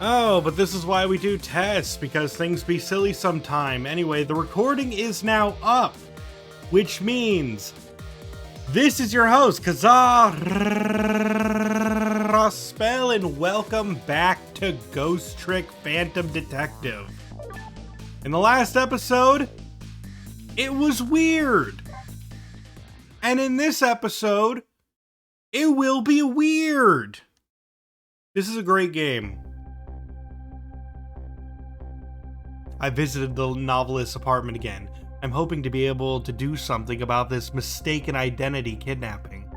Oh, but this is why we do tests, because things be silly sometime. Anyway, the recording is now up, which means this is your host, Kazar Spell, and welcome back to Ghost Trick Phantom Detective. In the last episode, it was weird. And in this episode, it will be weird. This is a great game. I visited the novelist's apartment again. I'm hoping to be able to do something about this mistaken identity kidnapping.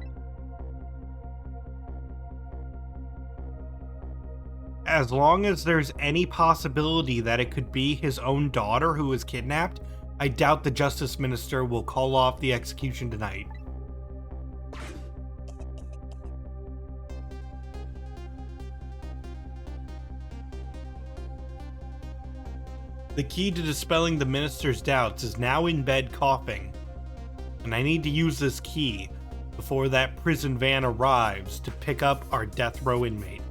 As long as there's any possibility that it could be his own daughter who was kidnapped, I doubt the Justice Minister will call off the execution tonight. The key to dispelling the minister's doubts is now in bed coughing, and I need to use this key before that prison van arrives to pick up our death row inmate.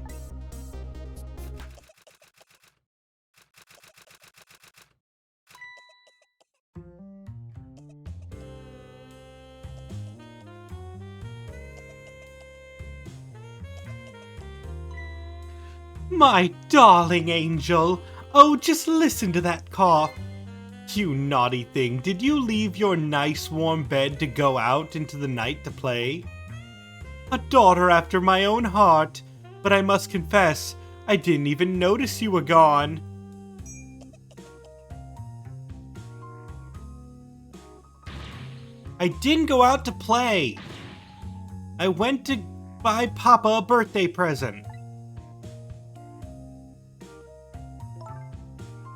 My darling angel! Oh, just listen to that cough. You naughty thing, did you leave your nice warm bed to go out into the night to play? A daughter after my own heart, but I must confess, I didn't even notice you were gone. I didn't go out to play. I went to buy Papa a birthday present.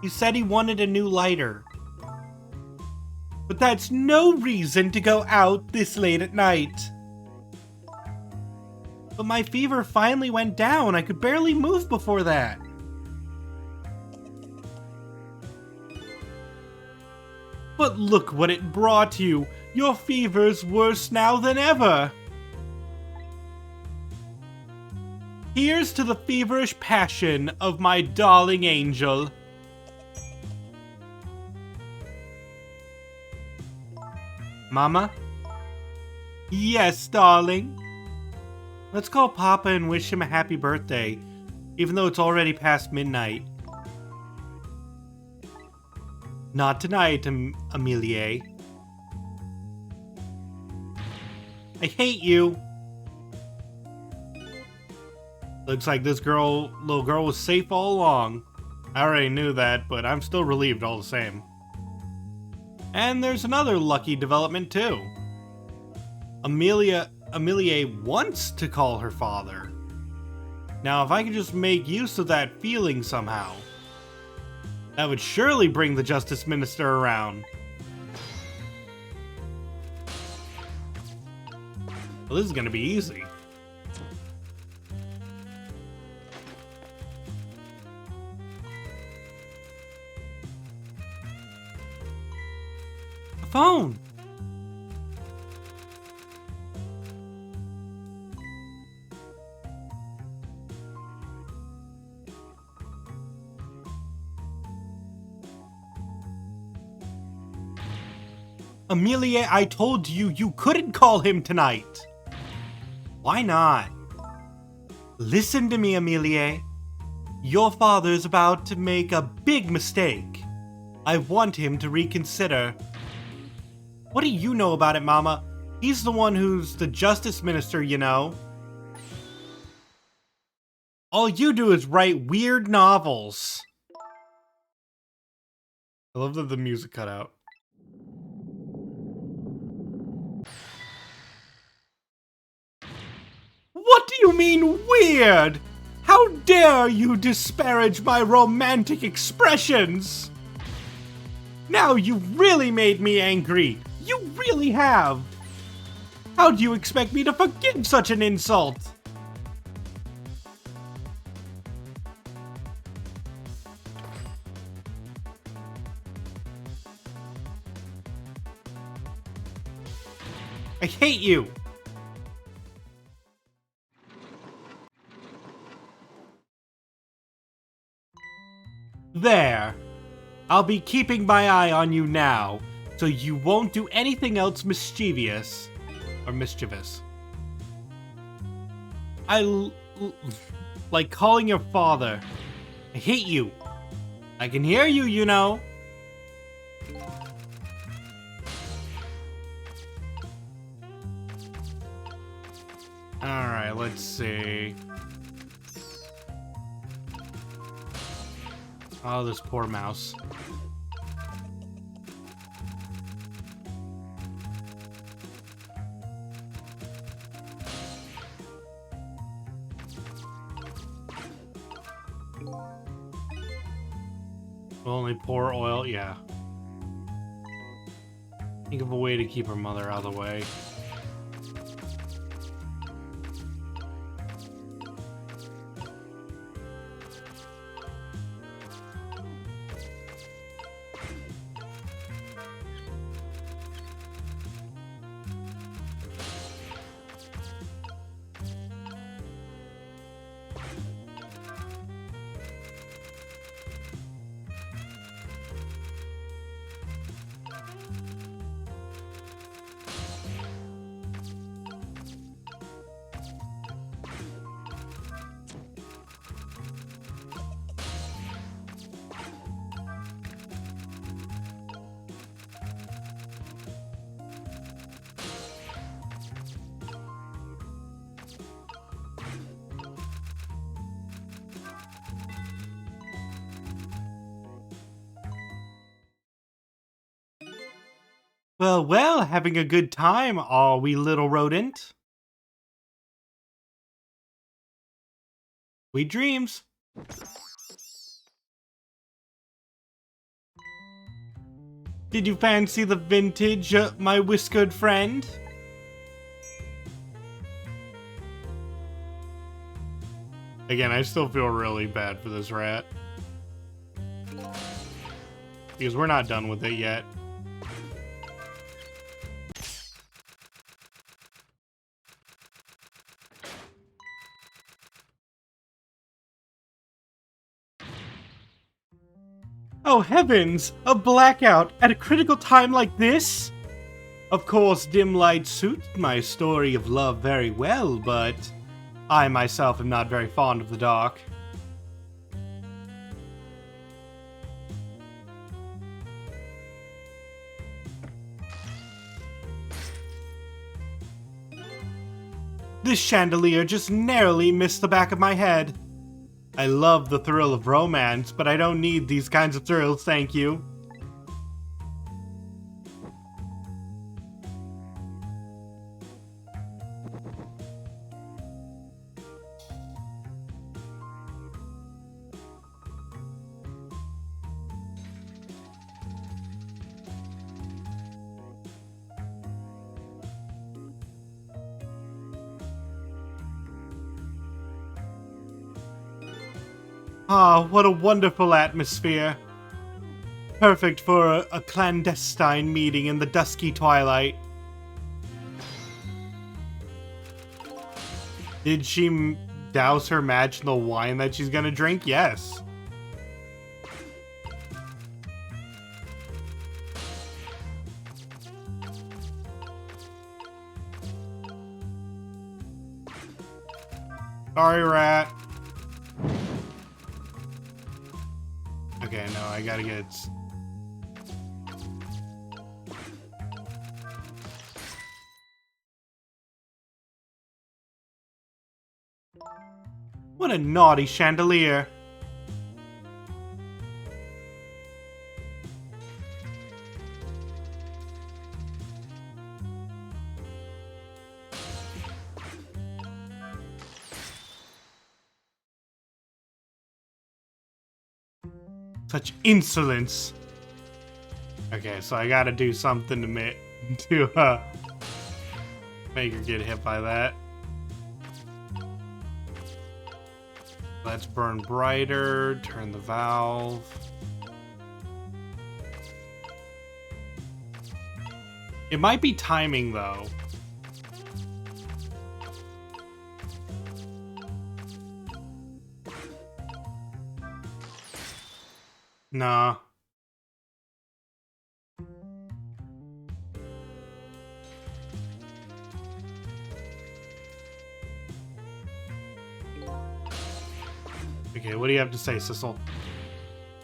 He said he wanted a new lighter. But that's no reason to go out this late at night. But my fever finally went down. I could barely move before that. But look what it brought you. Your fever's worse now than ever. Here's to the feverish passion of my darling angel. Mama? Yes, darling? Let's call Papa and wish him a happy birthday, even though it's already past midnight. Not tonight, Amelie. I hate you. Looks like this little girl was safe all along. I already knew that, but I'm still relieved all the same. And there's another lucky development too. Amelie wants to call her father. Now, if I could just make use of that feeling somehow, that would surely bring the Justice Minister around. Well, this is gonna be easy. Phone. Amelie, I told you you couldn't call him tonight. Why not? Listen to me, Amelie. Your father's about to make a big mistake. I want him to reconsider. What do you know about it, Mama? He's the one who's the Justice Minister, you know. All you do is write weird novels. I love that the music cut out. What do you mean, weird? How dare you disparage my romantic expressions? Now you've really made me angry. You really have! How do you expect me to forgive such an insult? I hate you! There. I'll be keeping my eye on you now, so you won't do anything else mischievous. Or mischievous. Like calling your father. I hate you. I can hear you, you know. Alright, let's see. Oh, this poor mouse. Only pour oil, yeah. Think of a way to keep her mother out of the way. Well, well, having a good time, are we, little rodent? Sweet dreams. Did you fancy the vintage, my whiskered friend? Again, I still feel really bad for this rat. Because we're not done with it yet. Oh heavens! A blackout at a critical time like this? Of course, dim light suits my story of love very well, but I myself am not very fond of the dark. This chandelier just narrowly missed the back of my head. I love the thrill of romance, but I don't need these kinds of thrills, thank you. Ah, what a wonderful atmosphere. Perfect for a clandestine meeting in the dusky twilight. Did she douse her match in the wine that she's gonna drink? Yes. Sorry, rat. Okay, no, I gotta get... What a naughty chandelier. Such insolence. Okay, so I gotta do something to make her get hit by that. Let's burn brighter, turn the valve. It might be timing though. Nah. Okay, what do you have to say, Sissel?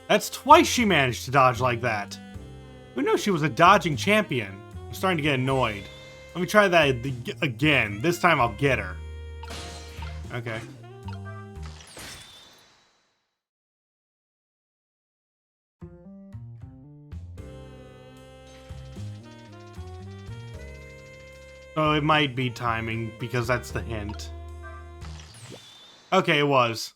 That's twice she managed to dodge like that. Who knows she was a dodging champion? I'm starting to get annoyed. Let me try that again. This time I'll get her. Okay. Oh, it might be timing, because that's the hint. Okay, it was.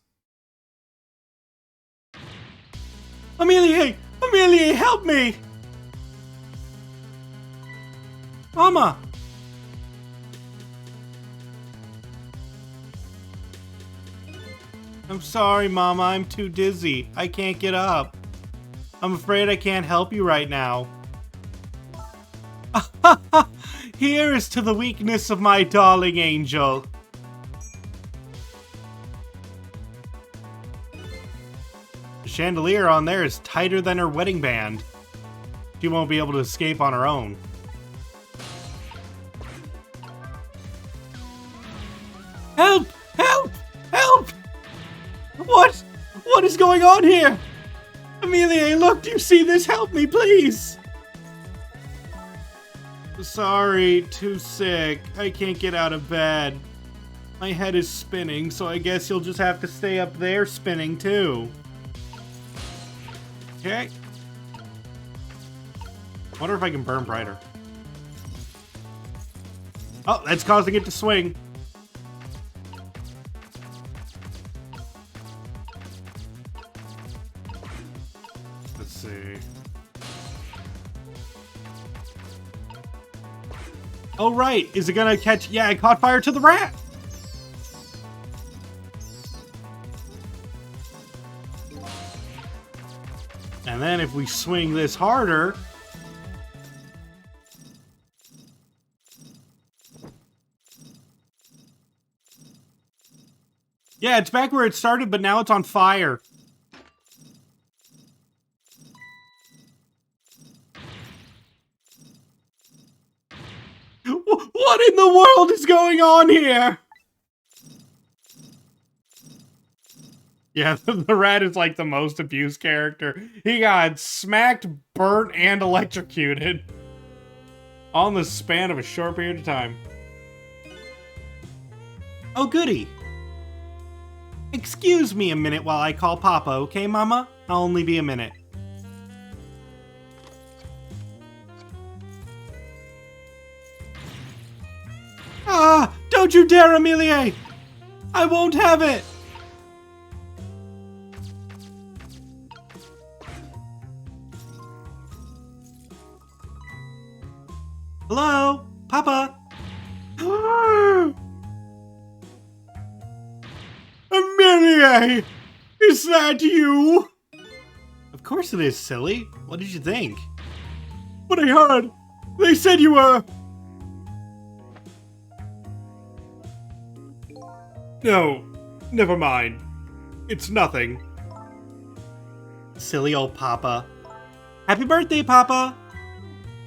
Amelie! Amelie, help me! Mama! I'm sorry, Mama, I'm too dizzy. I can't get up. I'm afraid I can't help you right now. Here is to the weakness of my darling angel. The chandelier on there is tighter than her wedding band. She won't be able to escape on her own. Help! Help! Help! What? What is going on here? Amelie, look, do you see this? Help me, please! Sorry, too sick. I can't get out of bed. My head is spinning, so I guess you'll just have to stay up there spinning, too. Okay. Wonder if I can burn brighter. Oh, that's causing it to swing. Let's see. Oh, right. Is it gonna catch? Yeah, it caught fire to the rat. And then if we swing this harder... Yeah, it's back where it started, but now it's on fire. What in the world is going on here? Yeah, the rat is like the most abused character. He got smacked, burnt, and electrocuted. All in the span of a short period of time. Oh, goody. Excuse me a minute while I call Papa, okay, Mama? I'll only be a minute. Ah! Don't you dare, Amelie! I won't have it! Hello? Papa? Amelie! Is that you? Of course it is, silly. What did you think? What I heard! They said you were... No, never mind. It's nothing. Silly old Papa. Happy birthday, Papa!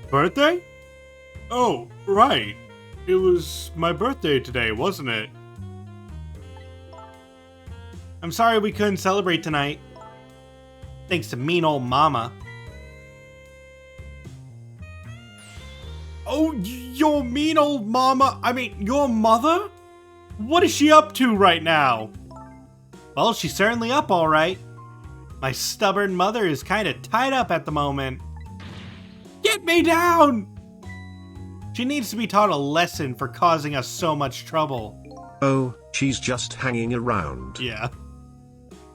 Birthday? Oh, right. It was my birthday today, wasn't it? I'm sorry we couldn't celebrate tonight. Thanks to mean old Mama. Oh, your mean old Mama? I mean, your mother? What is she up to right now? Well, she's certainly up all right. My stubborn mother is kind of tied up at the moment. Get me down! She needs to be taught a lesson for causing us so much trouble. Oh, she's just hanging around. Yeah.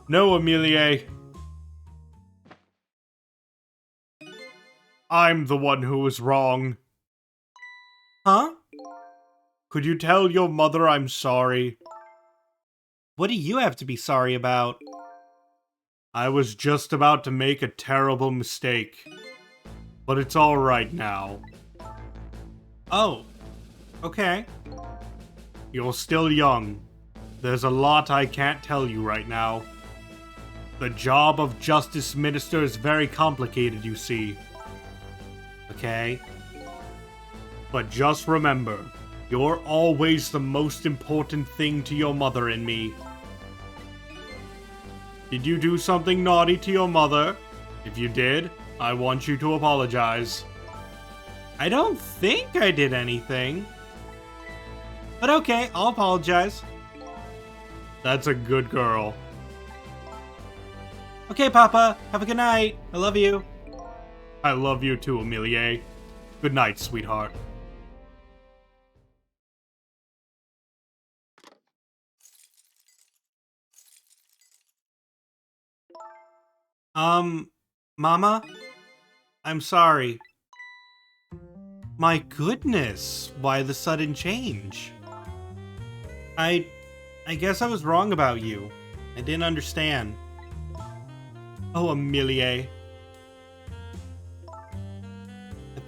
No, Amelie. I'm the one who was wrong. Huh? Could you tell your mother I'm sorry? What do you have to be sorry about? I was just about to make a terrible mistake. But it's alright now. Oh. Okay. You're still young. There's a lot I can't tell you right now. The job of Justice Minister is very complicated, you see. Okay? But just remember, you're always the most important thing to your mother and me. Did you do something naughty to your mother? If you did, I want you to apologize. I don't think I did anything. But okay, I'll apologize. That's a good girl. Okay, Papa. Have a good night. I love you. I love you too, Amelie. Good night, sweetheart. Mama? I'm sorry. My goodness, why the sudden change? I guess I was wrong about you. I didn't understand. Oh, Amelie. I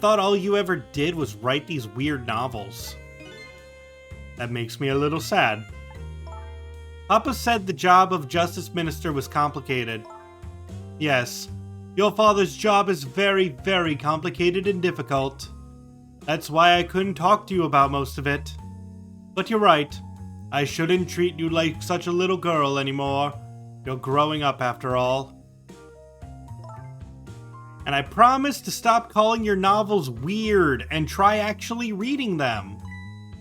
thought all you ever did was write these weird novels. That makes me a little sad. Papa said the job of Justice Minister was complicated. Yes, your father's job is very, very complicated and difficult. That's why I couldn't talk to you about most of it. But you're right. I shouldn't treat you like such a little girl anymore. You're growing up after all. And I promise to stop calling your novels weird and try actually reading them.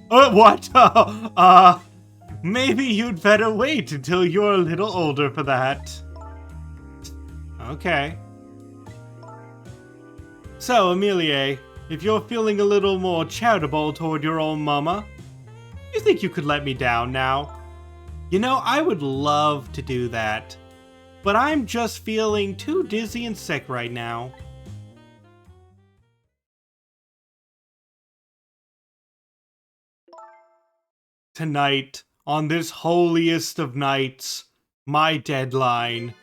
What? Maybe you'd better wait until you're a little older for that. Okay. So, Amelie, if you're feeling a little more charitable toward your own mama, you think you could let me down now? You know, I would love to do that, but I'm just feeling too dizzy and sick right now. Tonight, on this holiest of nights, my deadline.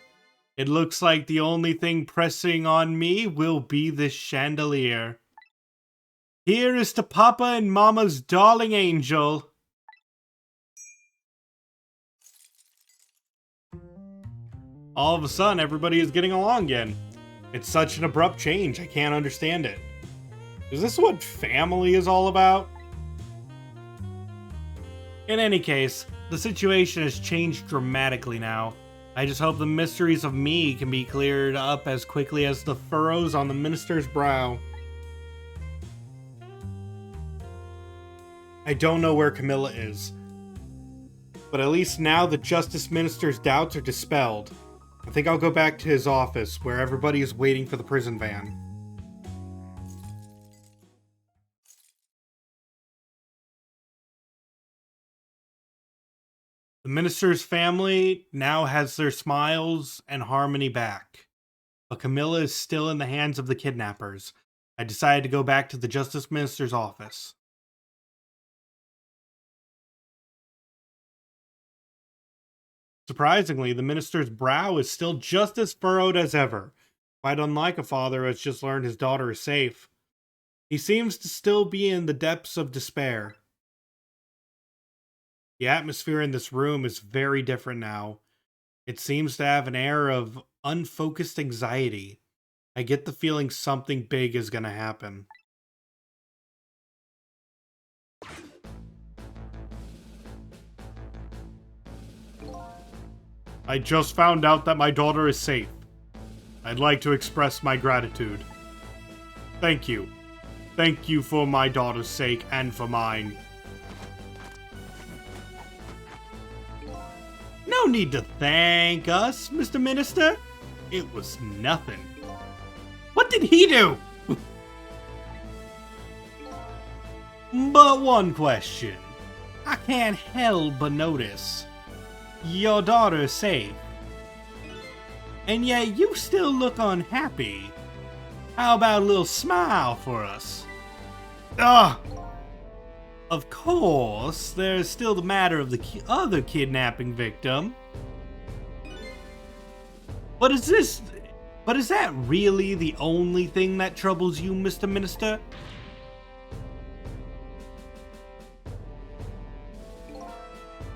It looks like the only thing pressing on me will be this chandelier. Here is to Papa and Mama's darling angel. All of a sudden, everybody is getting along again. It's such an abrupt change, I can't understand it. Is this what family is all about? In any case, the situation has changed dramatically now. I just hope the mysteries of me can be cleared up as quickly as the furrows on the minister's brow. I don't know where Camilla is, but at least now the Justice Minister's doubts are dispelled. I think I'll go back to his office, where everybody is waiting for the prison van. The minister's family now has their smiles and harmony back, but Camilla is still in the hands of the kidnappers. I decided to go back to the Justice Minister's office. Surprisingly, the minister's brow is still just as furrowed as ever, quite unlike a father who has just learned his daughter is safe. He seems to still be in the depths of despair. The atmosphere in this room is very different now. It seems to have an air of unfocused anxiety. I get the feeling something big is going to happen. I just found out that my daughter is safe. I'd like to express my gratitude. Thank you. Thank you for my daughter's sake and for mine. No need to thank us, Mr. Minister. It was nothing. What did he do? But one question. I can't help but notice. Your daughter is safe. And yet you still look unhappy. How about a little smile for us? Ugh! Of course, there's still the matter of the other kidnapping victim. But is that really the only thing that troubles you, Mr. Minister?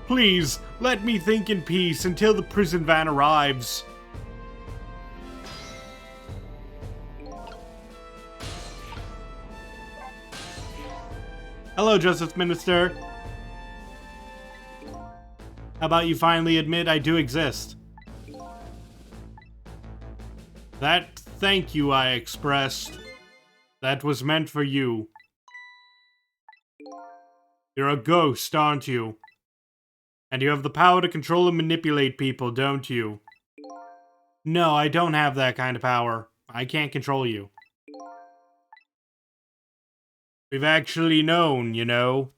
Please, let me think in peace until the prison van arrives. Hello, Justice Minister. How about you finally admit I do exist? That thank you I expressed, that was meant for you. You're a ghost, aren't you? And you have the power to control and manipulate people, don't you? No, I don't have that kind of power. I can't control you. We've actually known, you know,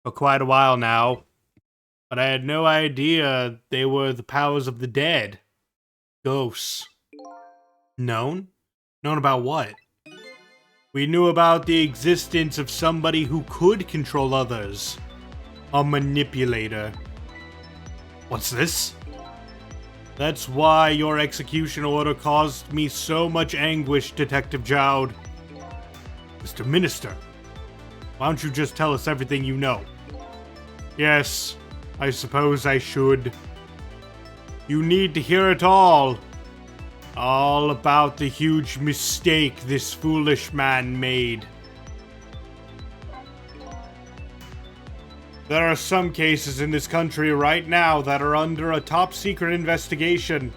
for quite a while now. But I had no idea they were the powers of the dead. Ghosts. Known? Known about what? We knew about the existence of somebody who could control others. A manipulator. What's this? That's why your execution order caused me so much anguish, Detective Jowd. Mr. Minister, why don't you just tell us everything you know? Yes, I suppose I should. You need to hear it all. All about the huge mistake this foolish man made. There are some cases in this country right now that are under a top-secret investigation.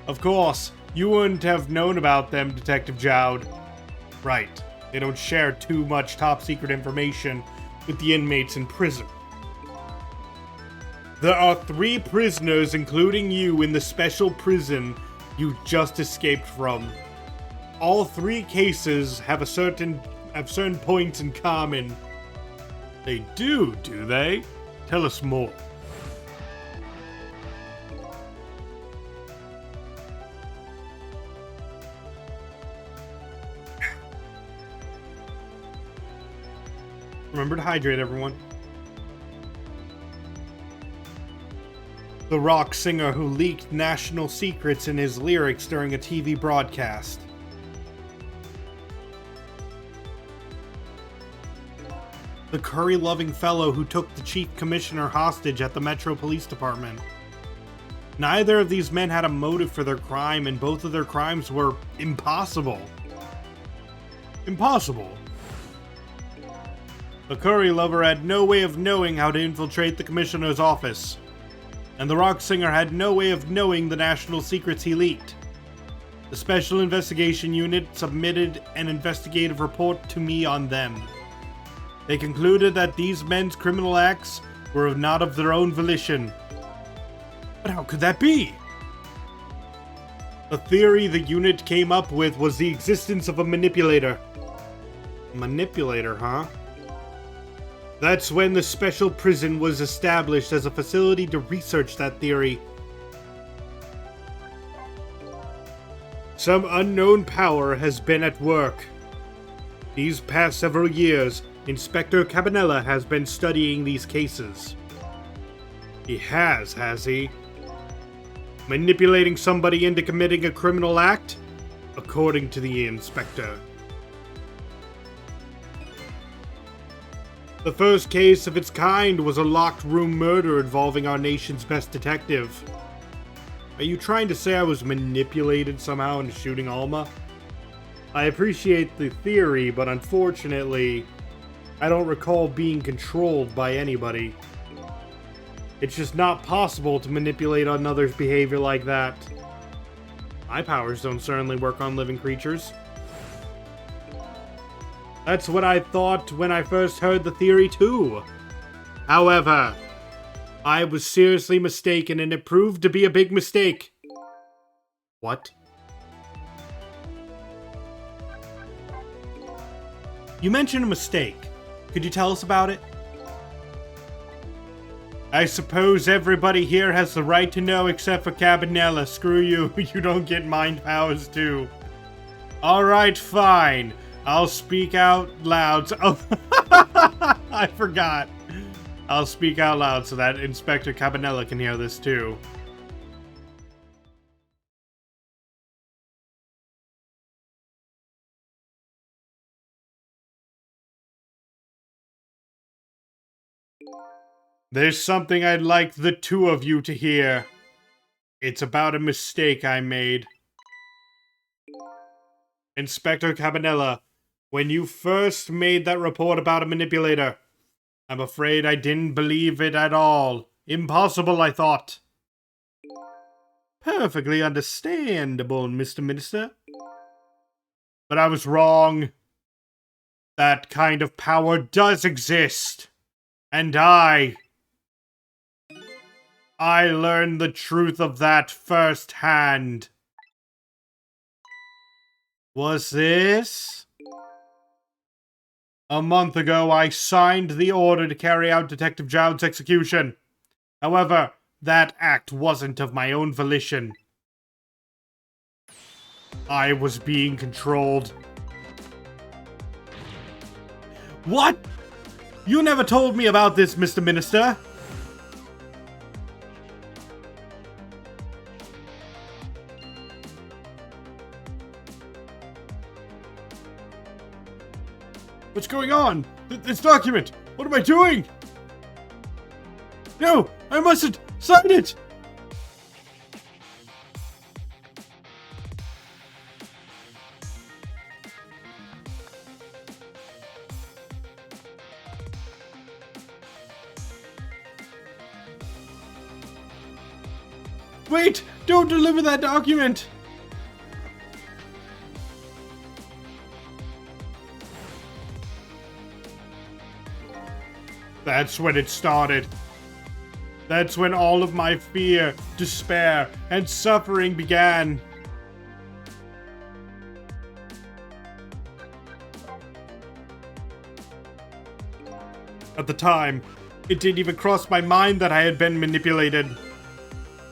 Of course, you wouldn't have known about them, Detective Jowd. Right, they don't share too much top-secret information with the inmates in prison. There are 3 prisoners, including you, in the special prison you just escaped from. All 3 cases have certain points in common. They do they? Tell us more. Remember to hydrate, everyone. The rock singer who leaked national secrets in his lyrics during a TV broadcast. The curry-loving fellow who took the chief commissioner hostage at the Metro Police Department. Neither of these men had a motive for their crime, and both of their crimes were impossible. Impossible. The curry lover had no way of knowing how to infiltrate the commissioner's office. And the rock singer had no way of knowing the national secrets he leaked. The Special Investigation Unit submitted an investigative report to me on them. They concluded that these men's criminal acts were not of their own volition. But how could that be? The theory the unit came up with was the existence of a manipulator. A manipulator, huh? That's when the special prison was established as a facility to research that theory. Some unknown power has been at work. These past several years, Inspector Cabanella has been studying these cases. He has he? Manipulating somebody into committing a criminal act? According to the inspector. The first case of its kind was a locked room murder involving our nation's best detective. Are you trying to say I was manipulated somehow into shooting Alma? I appreciate the theory, but unfortunately, I don't recall being controlled by anybody. It's just not possible to manipulate another's behavior like that. My powers don't certainly work on living creatures. That's what I thought when I first heard the theory too. However, I was seriously mistaken and it proved to be a big mistake. What? You mentioned a mistake. Could you tell us about it? I suppose everybody here has the right to know except for Cabanella. Screw you, you don't get mind powers too. Alright, fine. I'll speak out loud. Oh, I forgot. I'll speak out loud so that Inspector Cabanella can hear this too. There's something I'd like the 2 of you to hear. It's about a mistake I made. Inspector Cabanella, when you first made that report about a manipulator, I'm afraid I didn't believe it at all. Impossible, I thought. Perfectly understandable, Mr. Minister. But I was wrong. That kind of power does exist. And I learned the truth of that firsthand. Was this? A month ago, I signed the order to carry out Detective Joud's execution. However, that act wasn't of my own volition. I was being controlled. What? You never told me about this, Mr. Minister. What's going on? This document! What am I doing? No! I mustn't sign it! Wait! Don't deliver that document! That's when it started. That's when all of my fear, despair, and suffering began. At the time, it didn't even cross my mind that I had been manipulated.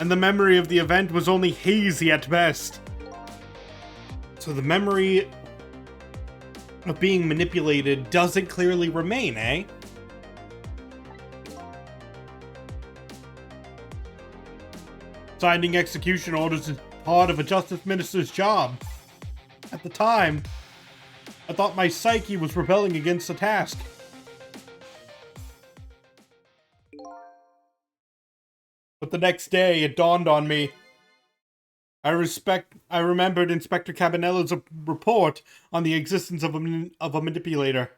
And the memory of the event was only hazy at best. So the memory of being manipulated doesn't clearly remain, eh? Signing execution orders is part of a justice minister's job. At the time, I thought my psyche was rebelling against the task. But the next day, it dawned on me. I remembered Inspector Cabanella's report on the existence of a manipulator.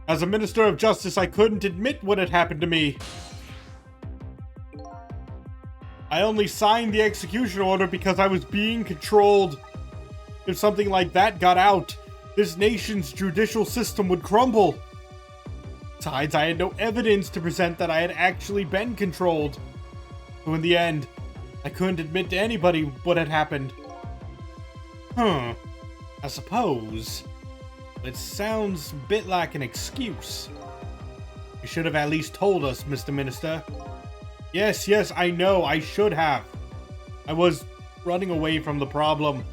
As a Minister of Justice, I couldn't admit what had happened to me. I only signed the execution order because I was being controlled. If something like that got out, this nation's judicial system would crumble. Besides, I had no evidence to present that I had actually been controlled. So in the end, I couldn't admit to anybody what had happened. I suppose. It sounds a bit like an excuse. You should have at least told us, Mr. Minister. Yes, I know, I should have. I was running away from the problem.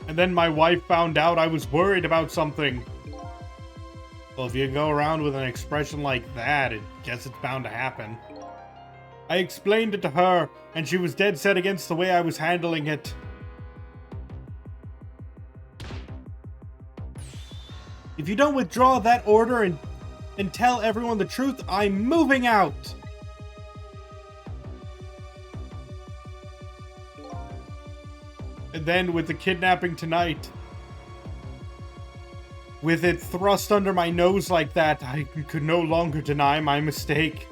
And then my wife found out I was worried about something. Well, if you go around with an expression like that, I guess it's bound to happen. I explained it to her, and she was dead set against the way I was handling it. If you don't withdraw that order and tell everyone the truth, I'm moving out! And then, with the kidnapping tonight, with it thrust under my nose like that, I could no longer deny my mistake.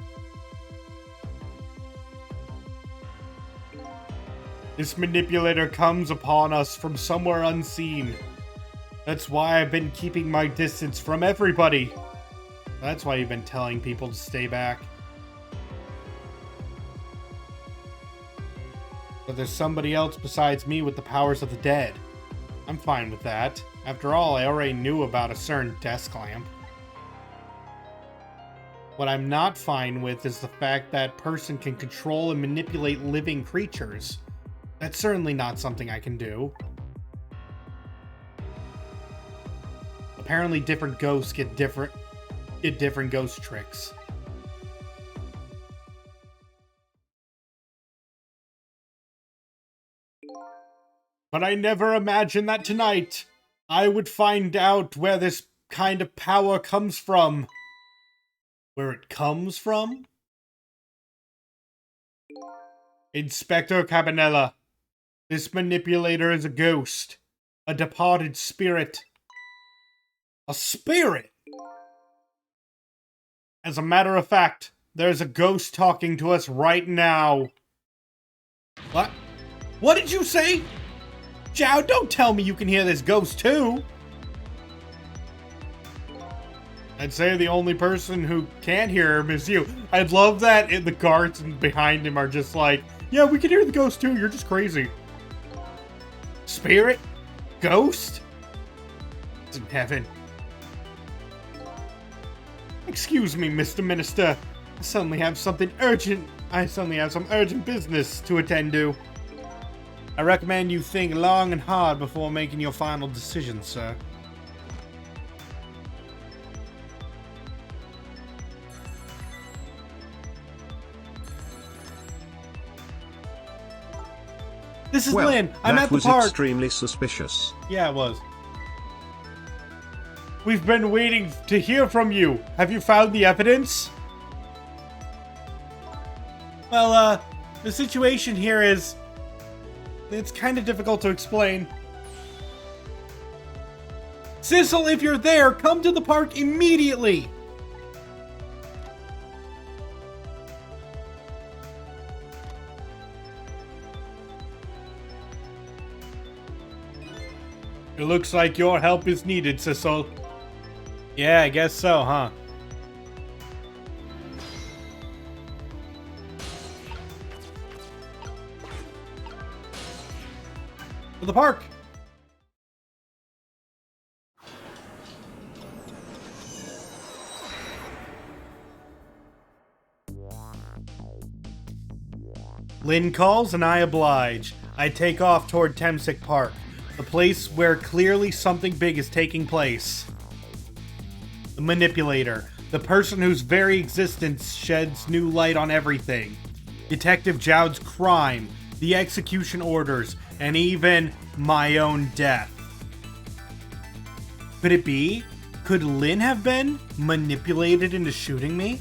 This manipulator comes upon us from somewhere unseen. That's why I've been keeping my distance from everybody. That's why you've been telling people to stay back. But there's somebody else besides me with the powers of the dead. I'm fine with that. After all, I already knew about a certain desk lamp. What I'm not fine with is the fact that person can control and manipulate living creatures. That's certainly not something I can do. Apparently different ghosts get different ghost tricks. But I never imagined that tonight I would find out where this kind of power comes from. Where it comes from? Inspector Cabanella. This manipulator is a ghost. A departed spirit. A spirit? As a matter of fact, there's a ghost talking to us right now. What? What did you say? Zhao, don't tell me you can hear this ghost too. I'd say the only person who can't hear him is you. I'd love that the guards behind him are just like, yeah, we can hear the ghost too, you're just crazy. Spirit? Ghost? It's in heaven. Excuse me, Mr. Minister. I suddenly have some urgent business to attend to. I recommend you think long and hard before making your final decision, sir. This is Lynn. I'm at the park. That was extremely suspicious. Yeah, it was. We've been waiting to hear from you. Have you found the evidence? Well, the situation here is... it's kind of difficult to explain. Sissel, if you're there, come to the park immediately! It looks like your help is needed, Sissel. Yeah, I guess so, huh? To the park! Lynn calls and I oblige. I take off toward Temsic Park, the place where clearly something big is taking place. The manipulator, the person whose very existence sheds new light on everything. Detective Zhao's crime, the execution orders, and even my own death. Could it be? Could Lynn have been manipulated into shooting me?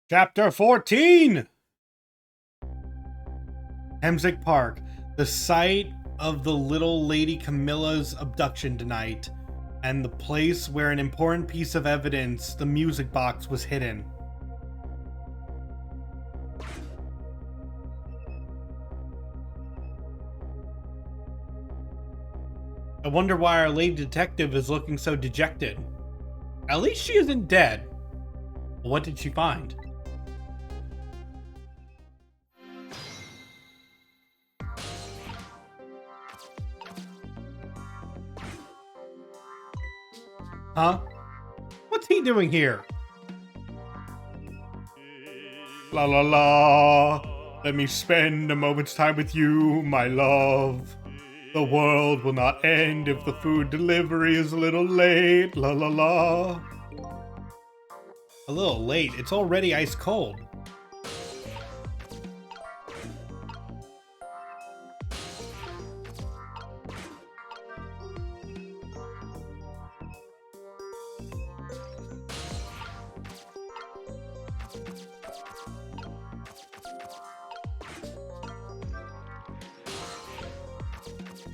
Chapter 14! Temsic Park, the site of the little Lady Camilla's abduction tonight, and the place where an important piece of evidence, the music box, was hidden. I wonder why our lady detective is looking so dejected. At least she isn't dead. What did she find? Huh? What's he doing here? La la la. Let me spend a moment's time with you, my love. The world will not end if the food delivery is a little late. La la la. A little late? It's already ice cold.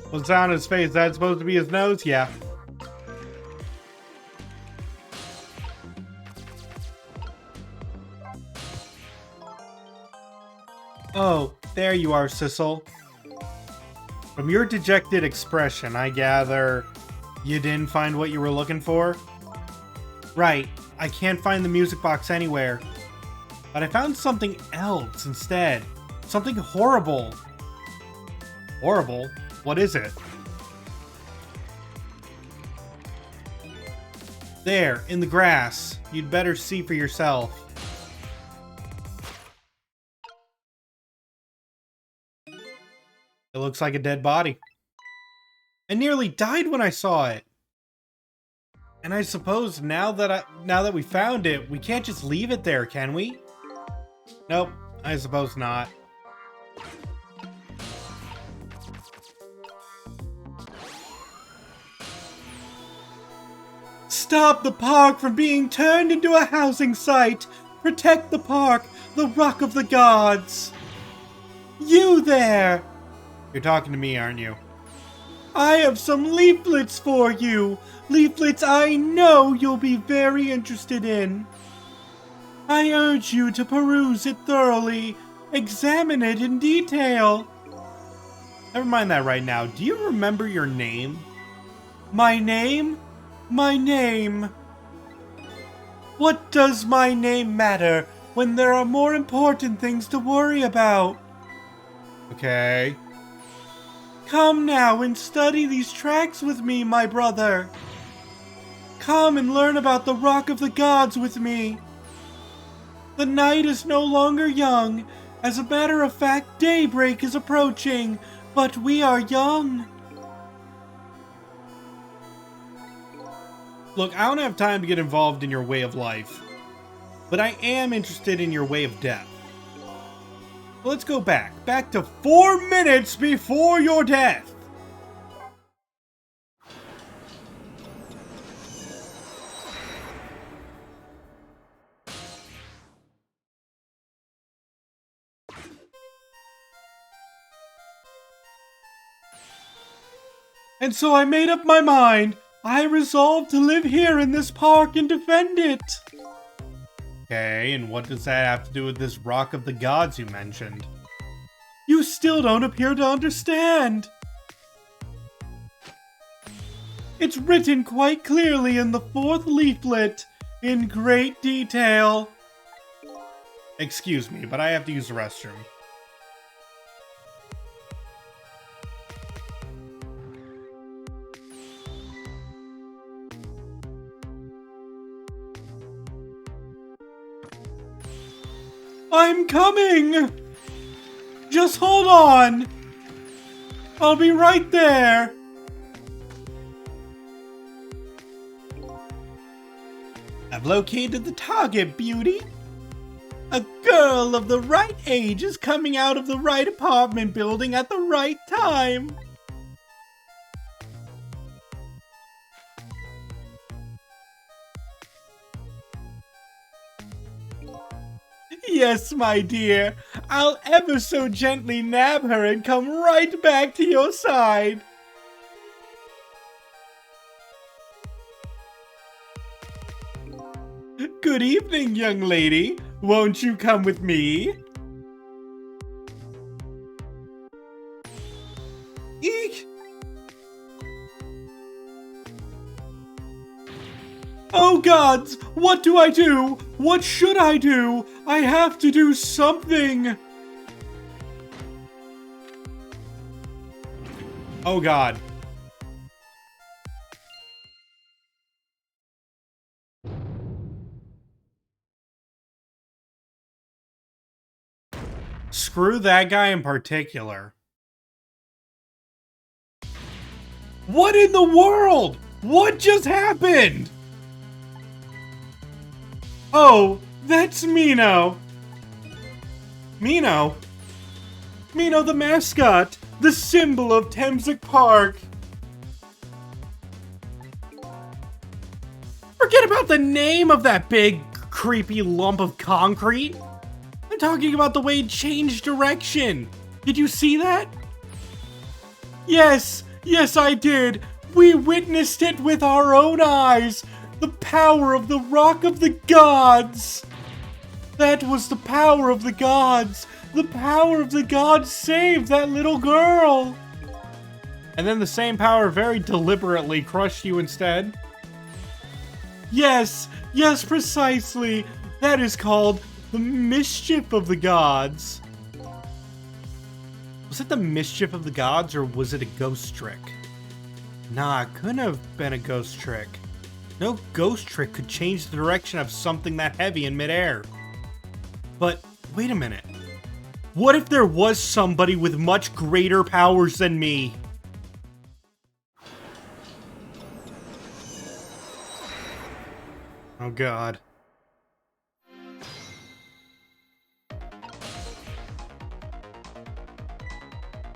What's on his face? That's supposed to be his nose? Yeah. Oh, there you are, Sissel. From your dejected expression, I gather you didn't find what you were looking for? Right, I can't find the music box anywhere. But I found something else instead. Something horrible. Horrible? What is it? There, in the grass. You'd better see for yourself. It looks like a dead body. I nearly died when I saw it. And I suppose now that we found it, we can't just leave it there, can we? Nope, I suppose not. Stop the park from being turned into a housing site! Protect the park, the Rock of the Gods! You there! You're talking to me, aren't you? I have some leaflets for you! Leaflets I know you'll be very interested in. I urge you to peruse it thoroughly. Examine it in detail. Never mind that right now. Do you remember your name? My name? My name. What does my name matter when there are more important things to worry about? Okay. Come now and study these tracks with me, my brother. Come and learn about the Rock of the Gods with me. The night is no longer young. As a matter of fact, daybreak is approaching, but we are young. Look, I don't have time to get involved in your way of life, but I am interested in your way of death. Let's go back to 4 minutes before your death. And so I made up my mind. I resolved to live here in this park and defend it. Okay, and what does that have to do with this Rock of the Gods you mentioned? You still don't appear to understand. It's written quite clearly in the 4th leaflet, in great detail. Excuse me, but I have to use the restroom. I'm coming! Just hold on! I'll be right there! I've located the target, beauty! A girl of the right age is coming out of the right apartment building at the right time! Yes, my dear. I'll ever so gently nab her and come right back to your side. Good evening, young lady. Won't you come with me? Eek! Oh gods! What do I do? What should I do? I have to do something! Oh god. Screw that guy in particular. What in the world? What just happened? Oh, that's Mino. Mino? Mino the mascot, the symbol of Temsic Park. Forget about the name of that big, creepy lump of concrete. I'm talking about the way it changed direction. Did you see that? Yes, I did. We witnessed it with our own eyes. The power of the Rock of the Gods! That was the power of the gods! The power of the gods saved that little girl! And then the same power very deliberately crushed you instead? Yes, precisely! That is called the mischief of the gods! Was it the mischief of the gods, or was it a ghost trick? Nah, it couldn't have been a ghost trick. No ghost trick could change the direction of something that heavy in midair. But, wait a minute. What if there was somebody with much greater powers than me? Oh god.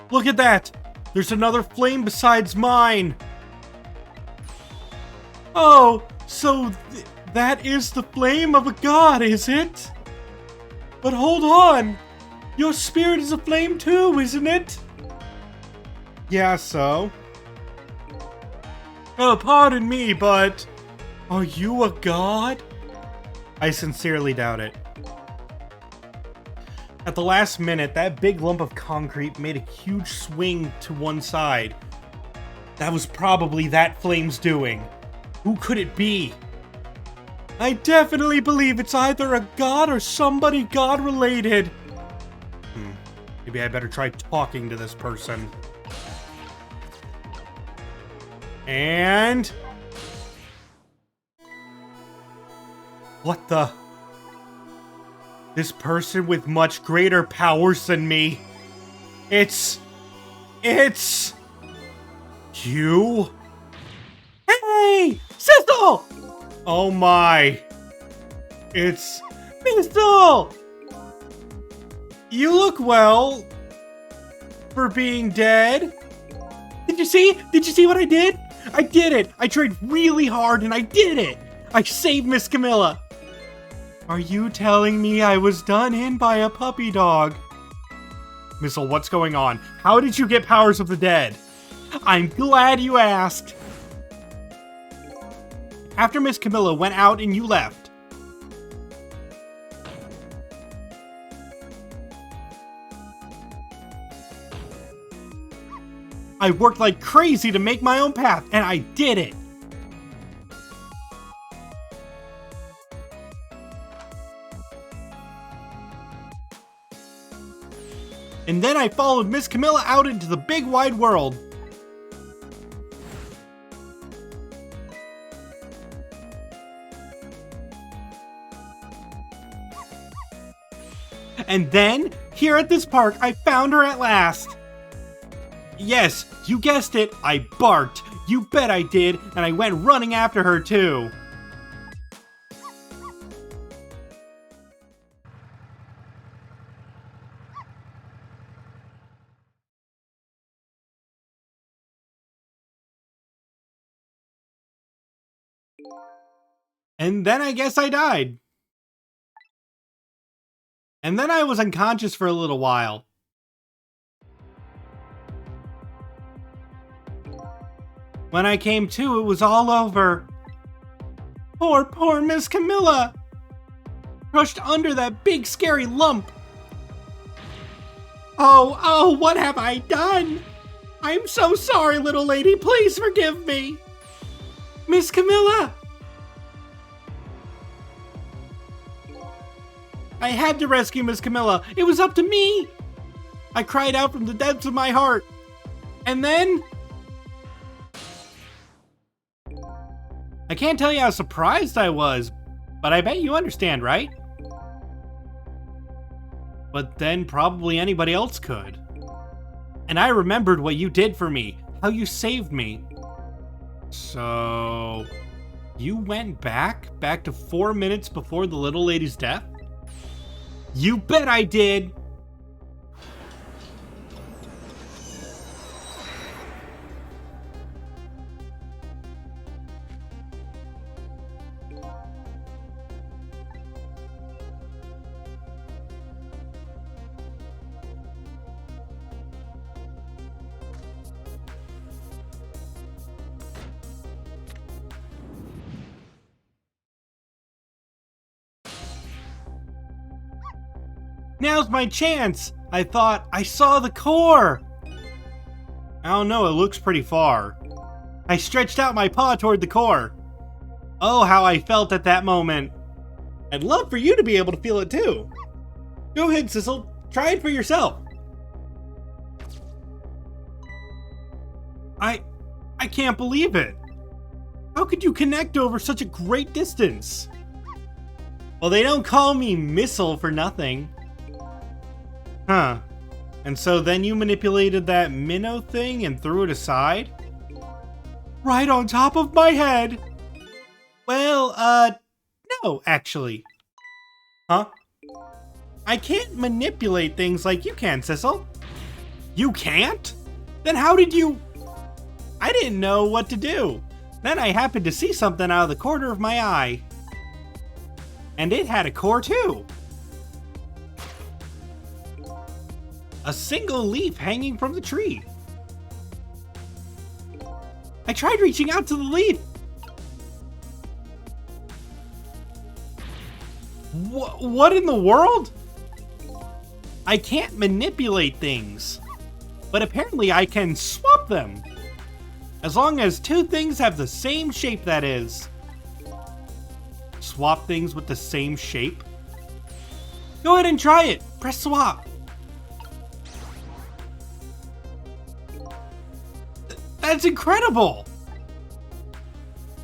Look at that! There's another flame besides mine! Oh, So that is the flame of a god, is it? But hold on! Your spirit is a flame too, isn't it? Yeah, so? Pardon me, but... Are you a god? I sincerely doubt it. At the last minute, that big lump of concrete made a huge swing to one side. That was probably that flame's doing. Who could it be? I definitely believe it's either a god or somebody god-related. Maybe I better try talking to this person. And... What the... This person with much greater powers than me. It's... You? Hey! Sissel! Oh my. It's... Sissel! You look well... for being dead. Did you see? Did you see what I did? I did it! I tried really hard and I did it! I saved Miss Camilla! Are you telling me I was done in by a puppy dog? Sissel, what's going on? How did you get powers of the dead? I'm glad you asked! After Miss Camilla went out and you left, I worked like crazy to make my own path, and I did it! And then I followed Miss Camilla out into the big wide world. And then, here at this park, I found her at last. Yes, you guessed it, I barked. You bet I did, and I went running after her too. And then I guess I died. And then I was unconscious for a little while. When I came to, it was all over. Poor Miss Camilla! Crushed under that big scary lump. Oh, what have I done? I'm so sorry, little lady. Please forgive me. Miss Camilla! I had to rescue Miss Camilla. It was up to me. I cried out from the depths of my heart. And then... I can't tell you how surprised I was, but I bet you understand, right? But then probably anybody else could. And I remembered what you did for me, how you saved me. So... you went back to 4 minutes before the little lady's death? You bet I did! Now's my chance! I thought I saw the core! I don't know, it looks pretty far. I stretched out my paw toward the core. Oh, how I felt at that moment. I'd love for you to be able to feel it too. Go ahead, Sissel. Try it for yourself. I can't believe it. How could you connect over such a great distance? Well, they don't call me Missile for nothing. Huh. And so then you manipulated that minnow thing and threw it aside? Right on top of my head! Well, no, actually. Huh? I can't manipulate things like you can, Sissel. You can't? Then how did you... I didn't know what to do. Then I happened to see something out of the corner of my eye. And it had a core too. A single leaf hanging from the tree. I tried reaching out to the leaf. What in the world? I can't manipulate things, but apparently I can swap them. As long as two things have the same shape, that is. Swap things with the same shape? Go ahead and try it. Press swap. That's incredible!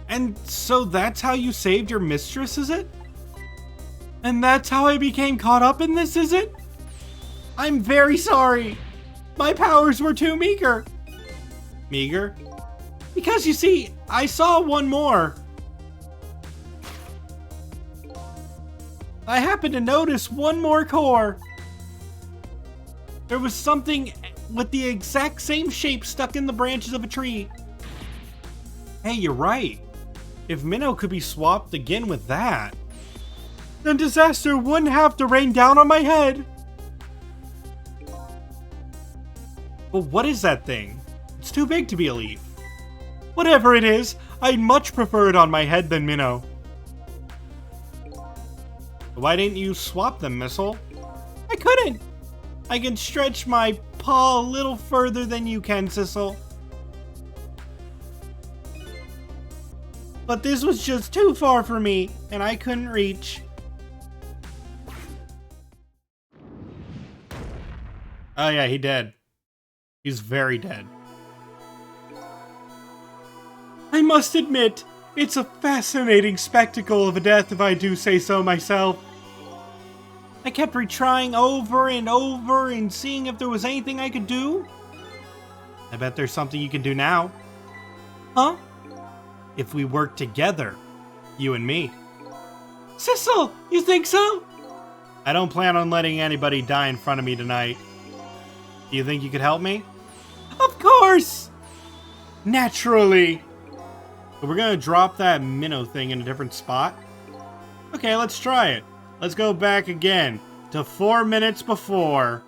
And so that's how you saved your mistress, is it? And that's how I became caught up in this, is it? I'm very sorry. My powers were too meager. Meager? Because you see, I saw one more. I happened to notice one more core. There was something with the exact same shape stuck in the branches of a tree. Hey, you're right. If Minnow could be swapped again with that, then disaster wouldn't have to rain down on my head. But what is that thing? It's too big to be a leaf. Whatever it is, I'd much prefer it on my head than Minnow. Why didn't you swap them, Sissel? I couldn't. I can stretch my paw a little further than you can, Sissel. But this was just too far for me, and I couldn't reach. Oh yeah, he dead. He's very dead. I must admit, it's a fascinating spectacle of a death if I do say so myself. I kept retrying over and over and seeing if there was anything I could do. I bet there's something you can do now. Huh? If we work together, you and me. Sissel, you think so? I don't plan on letting anybody die in front of me tonight. Do you think you could help me? Of course! Naturally! So we're gonna drop that minnow thing in a different spot. Okay, let's try it. Let's go back again to 4 minutes before.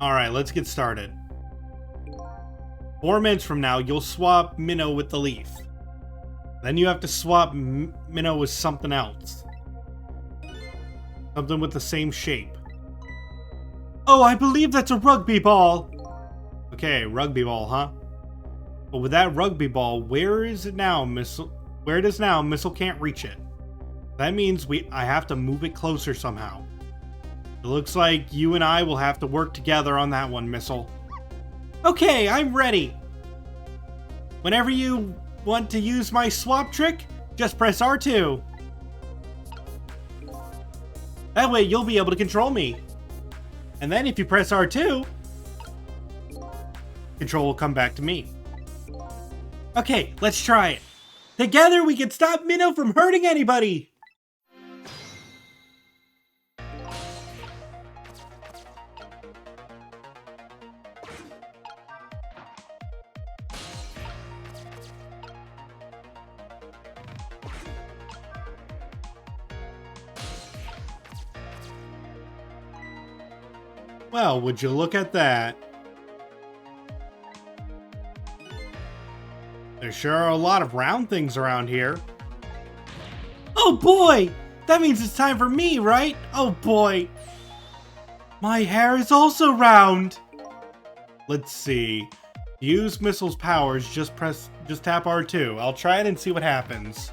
Alright, let's get started. 4 minutes from now, you'll swap Minnow with the leaf. Then you have to swap Minnow with something else. Something with the same shape. Oh, I believe that's a rugby ball! Okay, rugby ball, huh? But with that rugby ball, where is it now, Missile? Where it is now, Missile can't reach it. That means I have to move it closer somehow. It looks like you and I will have to work together on that one, Missile. Okay, I'm ready. Whenever you want to use my swap trick, just press R2. That way you'll be able to control me. And then if you press R2, control will come back to me. Okay, let's try it. Together we can stop Minnow from hurting anybody! Well, would you look at that? There sure are a lot of round things around here. Oh boy! That means it's time for me, right? Oh boy! My hair is also round! Let's see. Use Missile's powers, just tap R2. I'll try it and see what happens.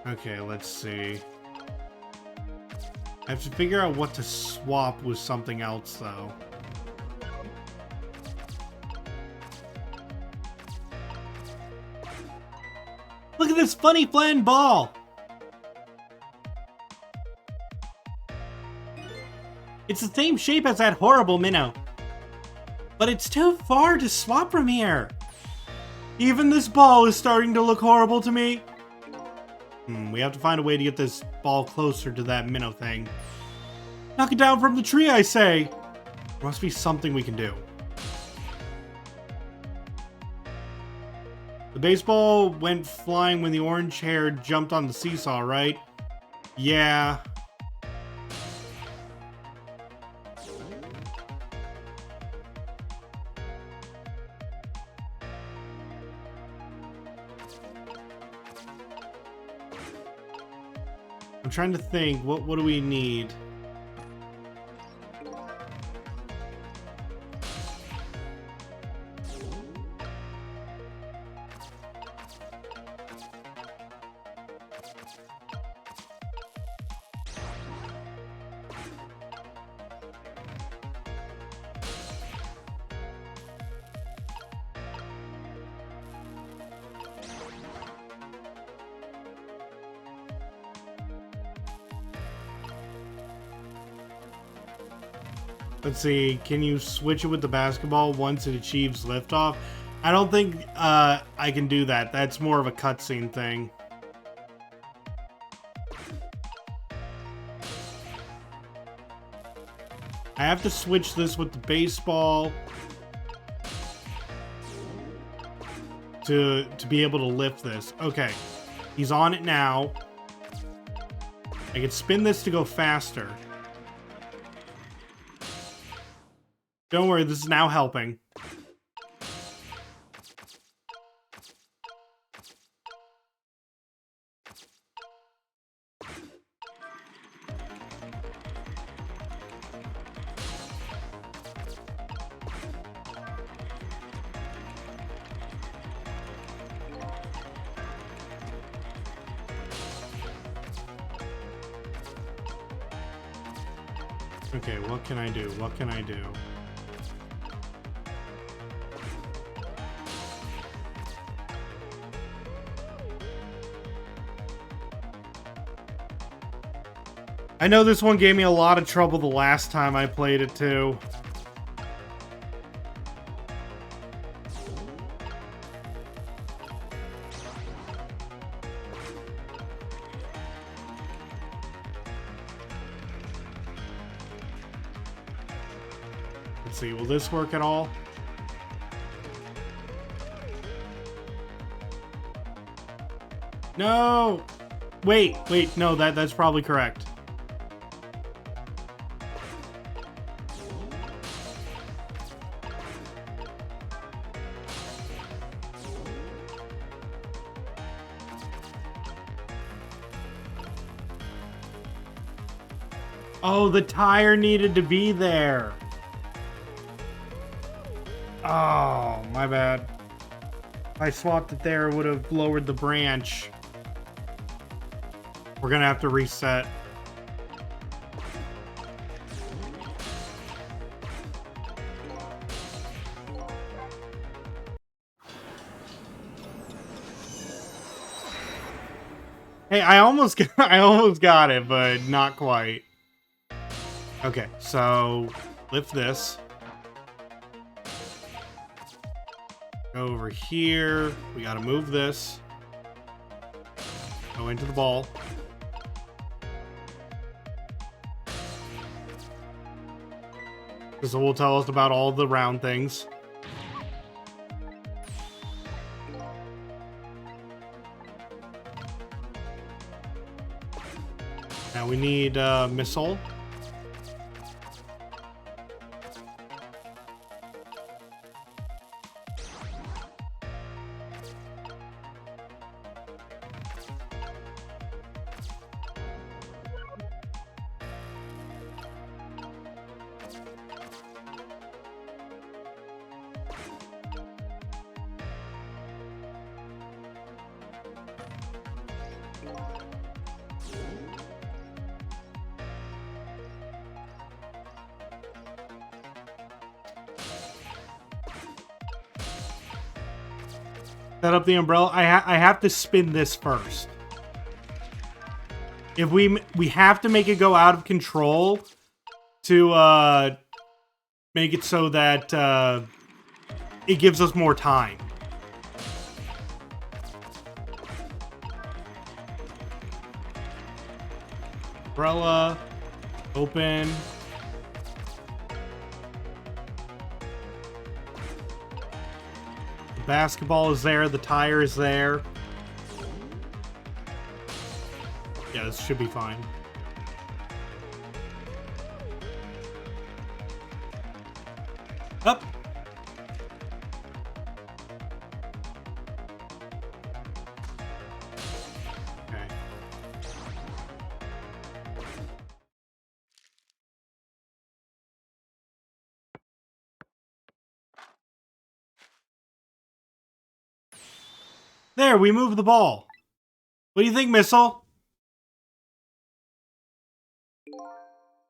Okay, let's see. I have to figure out what to swap with something else, though. Look at this funny flattened ball! It's the same shape as that horrible Minnow. But it's too far to swap from here. Even this ball is starting to look horrible to me. We have to find a way to get this ball closer to that minnow thing. Knock it down from the tree, I say. There must be something we can do. The baseball went flying when the orange hair jumped on the seesaw, right? Yeah. I'm trying to think, what do we need? Let's see, can you switch it with the basketball once it achieves liftoff? I don't think I can do that. That's more of a cutscene thing. I have to switch this with the baseball to be able to lift this. Okay, he's on it now. I can spin this to go faster. Don't worry, this is now helping. Okay, what can I do? What can I do? I know this one gave me a lot of trouble the last time I played it too. Let's see, will this work at all? No! Wait, no, that's probably correct. Oh, the tire needed to be there. Oh, my bad. If I swapped it there, it would have lowered the branch. We're gonna have to reset. Hey, I almost got it, but not quite. Okay, so lift this. Go over here. We gotta move this. Go into the ball. This will tell us about all the round things. Now we need missile. Set up the umbrella. I have to spin this first. If we have to make it go out of control to make it so that it gives us more time. Umbrella. Open. The basketball is there. The tire is there. Yeah, this should be fine. Up. Okay. There, we moved the ball. What do you think, Missile?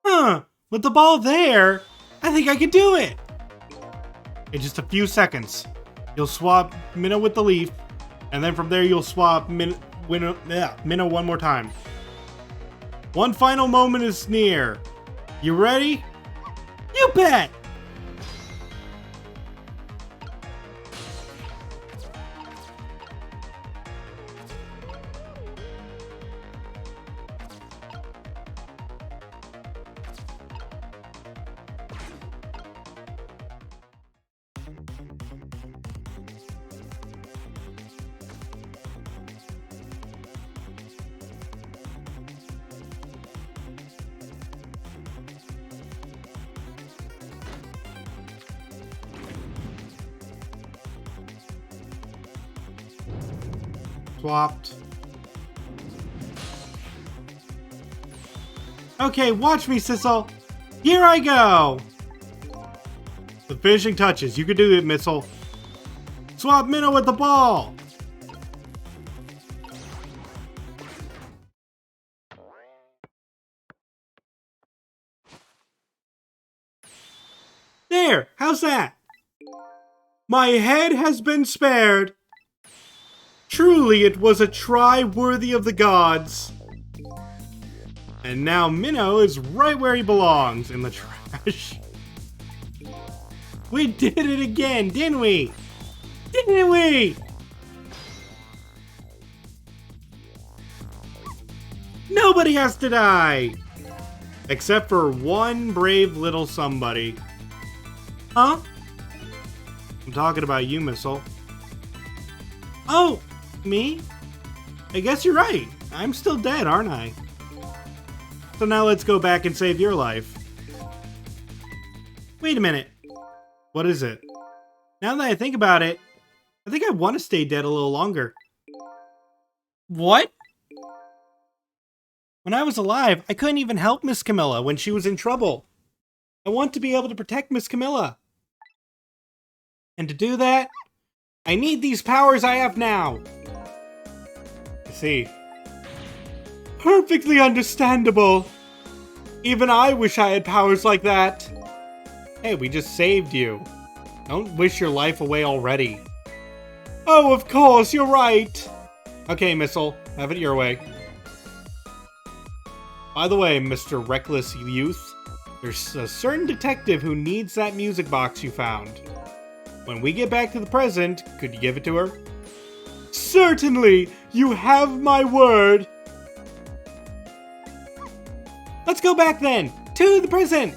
Huh, with the ball there, I think I can do it. In just a few seconds, you'll swap Minnow with the leaf, and then from there you'll swap Minnow one more time. One final moment is near. You ready? You bet! Swapped. Okay, watch me, Sissel. Here I go. The finishing touches. You can do it, Missile. Swap Minnow with the ball. There. How's that? My head has been spared. Truly, it was a try worthy of the gods. And now Minnow is right where he belongs, in the trash. We did it again, didn't we? Didn't we? Nobody has to die! Except for one brave little somebody. Huh? I'm talking about you, Missile. Oh! Me? I guess you're right. I'm still dead, aren't I? So now let's go back and save your life. Wait a minute. What is it? Now that I think about it, I think I want to stay dead a little longer. What? When I was alive, I couldn't even help Miss Camilla when she was in trouble. I want to be able to protect Miss Camilla. And to do that, I need these powers I have now. I see. Perfectly understandable. Even I wish I had powers like that. Hey, we just saved you. Don't wish your life away already. Oh, of course, you're right. Okay, Missile, have it your way. By the way, Mr. Reckless Youth, there's a certain detective who needs that music box you found. When we get back to the present, could you give it to her? Certainly! You have my word! Let's go back then! To the present!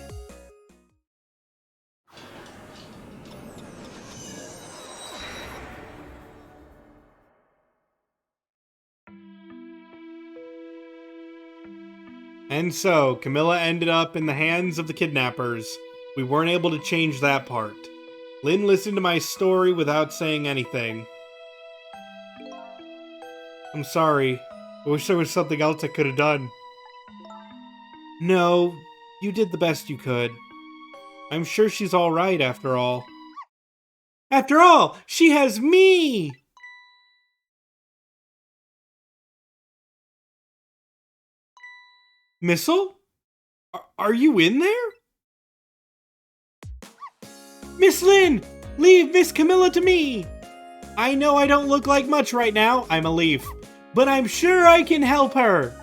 And so, Camilla ended up in the hands of the kidnappers. We weren't able to change that part. Lynn listened to my story without saying anything. I'm sorry. I wish there was something else I could have done. No, you did the best you could. I'm sure she's alright after all. After all, she has me! Missile? Are you in there? Miss Lynn! Leave Miss Camilla to me! I know I don't look like much right now, I'm a leaf, but I'm sure I can help her!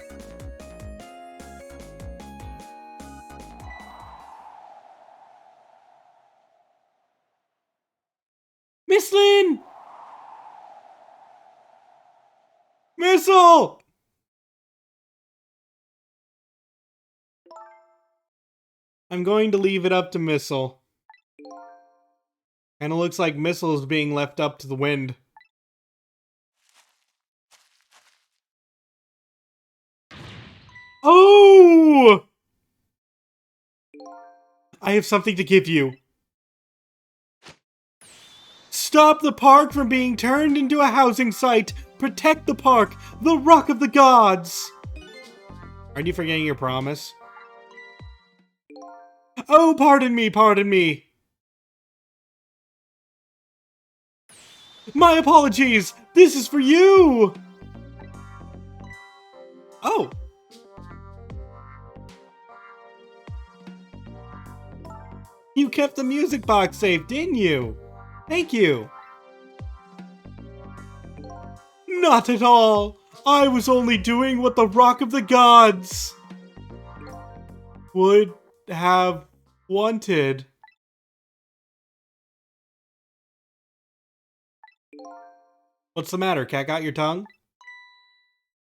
Miss Lynn! Missile! I'm going to leave it up to Missile. And it looks like Missile is being left up to the wind. Oh! I have something to give you. Stop the park from being turned into a housing site. Protect the park, the Rock of the Gods. Aren't you forgetting your promise? Oh, pardon me, pardon me. My apologies. This is for you. Oh. You kept the music box safe, didn't you? Thank you. Not at all. I was only doing what the Rock of the Gods would have wanted. What's the matter? Cat got your tongue?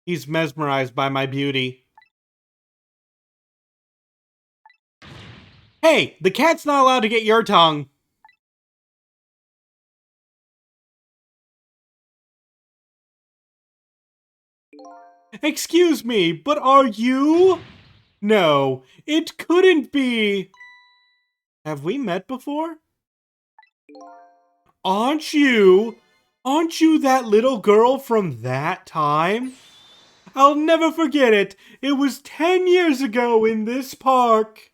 He's mesmerized by my beauty. Hey, the cat's not allowed to get your tongue. Excuse me, but are you? No, it couldn't be. Have we met before? Aren't you? Aren't you that little girl from that time? I'll never forget it. It was 10 years ago in this park.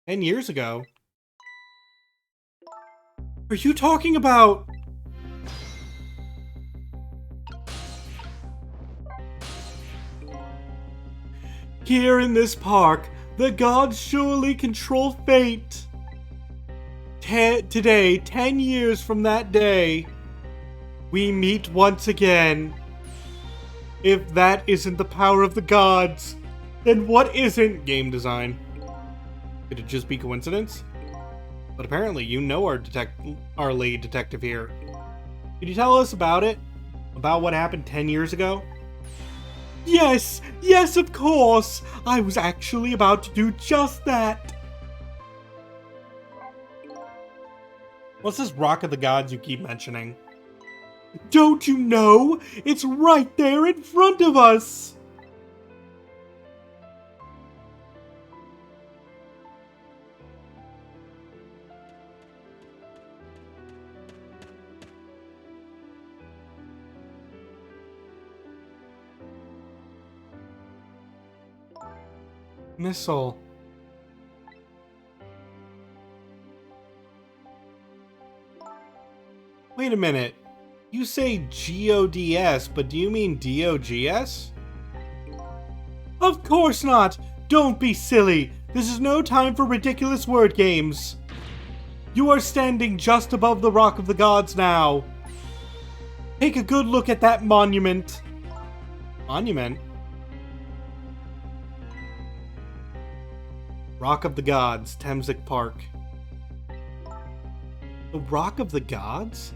10 years ago? Are you talking about... Here in this park, the gods surely control fate. Today, 10 years from that day, we meet once again. If that isn't the power of the gods, then what isn't game design? Could it just be coincidence? But apparently you know our lead detective here. Could you tell us about it? About what happened 10 years ago? Yes, yes, of course. I was actually about to do just that. What's this Rock of the Gods you keep mentioning? Don't you know? It's right there in front of us! Missile. Wait a minute. You say GODS, but do you mean DOGS? Of course not! Don't be silly! This is no time for ridiculous word games. You are standing just above the Rock of the Gods now. Take a good look at that monument. Monument? Rock of the Gods, Temsic Park. The Rock of the Gods?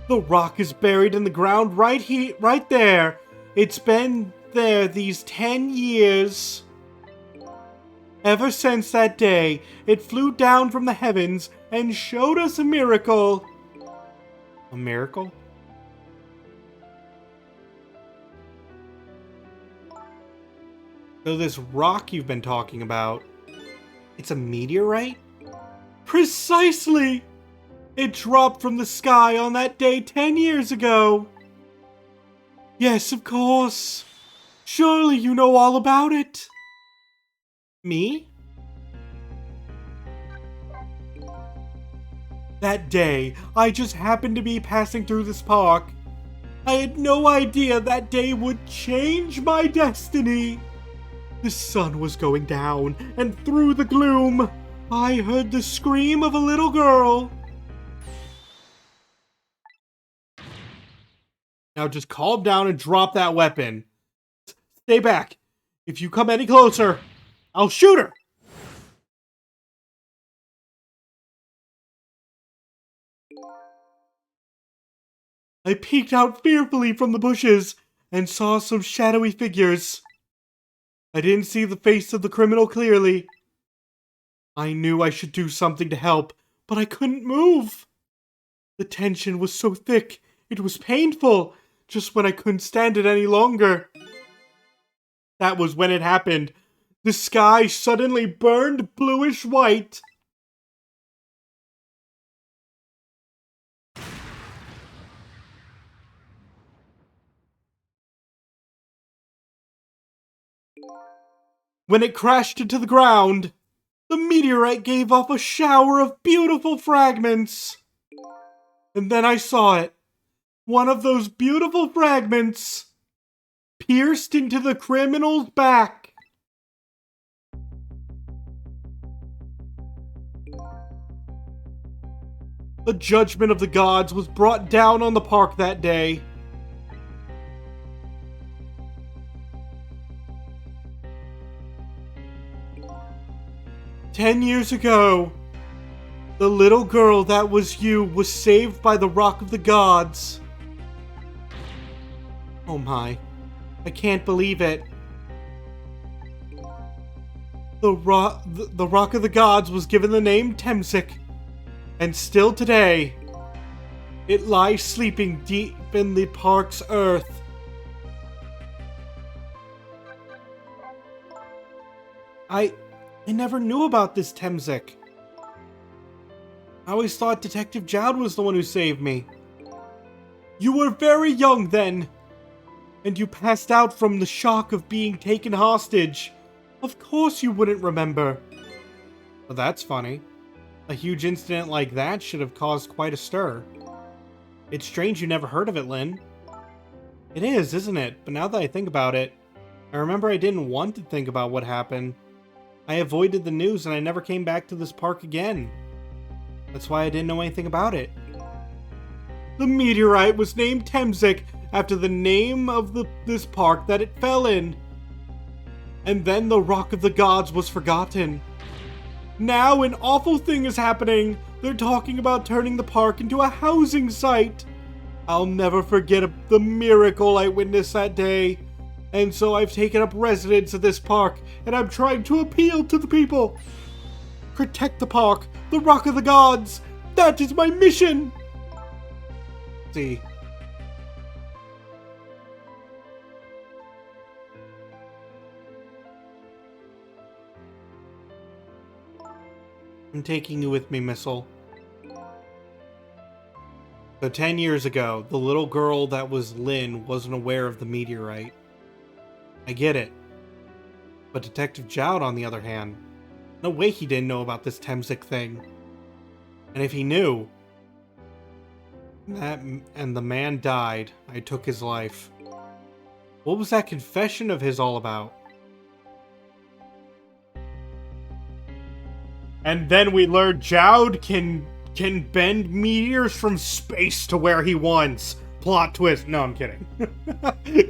The rock is buried in the ground right there. It's been there these 10 years. Ever since that day, it flew down from the heavens and showed us a miracle. A miracle? So this rock you've been talking about, it's a meteorite? Precisely! It dropped from the sky on that day 10 years ago. Yes, of course. Surely you know all about it. Me? That day, I just happened to be passing through this park. I had no idea that day would change my destiny. The sun was going down, and through the gloom, I heard the scream of a little girl. Now just calm down and drop that weapon. Stay back. If you come any closer, I'll shoot her. I peeked out fearfully from the bushes and saw some shadowy figures. I didn't see the face of the criminal clearly. I knew I should do something to help, but I couldn't move. The tension was so thick, it was painful, just when I couldn't stand it any longer. That was when it happened. The sky suddenly burned bluish white. When it crashed into the ground, the meteorite gave off a shower of beautiful fragments. And then I saw it. One of those beautiful fragments pierced into the criminal's back. The judgment of the gods was brought down on the park that day. "10 years ago, the little girl that was you was saved by the Rock of the Gods." Oh my, I can't believe it. The Rock of the Gods was given the name Temzik, and still today, it lies sleeping deep in the park's earth. I never knew about this Temzik. I always thought Detective Jowd was the one who saved me. You were very young then, and you passed out from the shock of being taken hostage. Of course you wouldn't remember. Well, that's funny. A huge incident like that should have caused quite a stir. It's strange you never heard of it, Lynn. It is, isn't it? But now that I think about it, I remember I didn't want to think about what happened. I avoided the news and I never came back to this park again. That's why I didn't know anything about it. The meteorite was named Temzik after the name of this park that it fell in. And then the Rock of the Gods was forgotten. Now an awful thing is happening. They're talking about turning the park into a housing site. I'll never forget the miracle I witnessed that day. And so I've taken up residence at this park, and I'm trying to appeal to the people. Protect the park, the Rock of the Gods. That is my mission. See. I'm taking you with me, Sissel. So 10 years ago, the little girl that was Lynn wasn't aware of the meteorite. I get it. But Detective Jowd, on the other hand, no way he didn't know about this Temzik thing. And if he knew, and the man died, I took his life. What was that confession of his all about? And then we learned Jowd can bend meteors from space to where he wants. Plot twist. No, I'm kidding.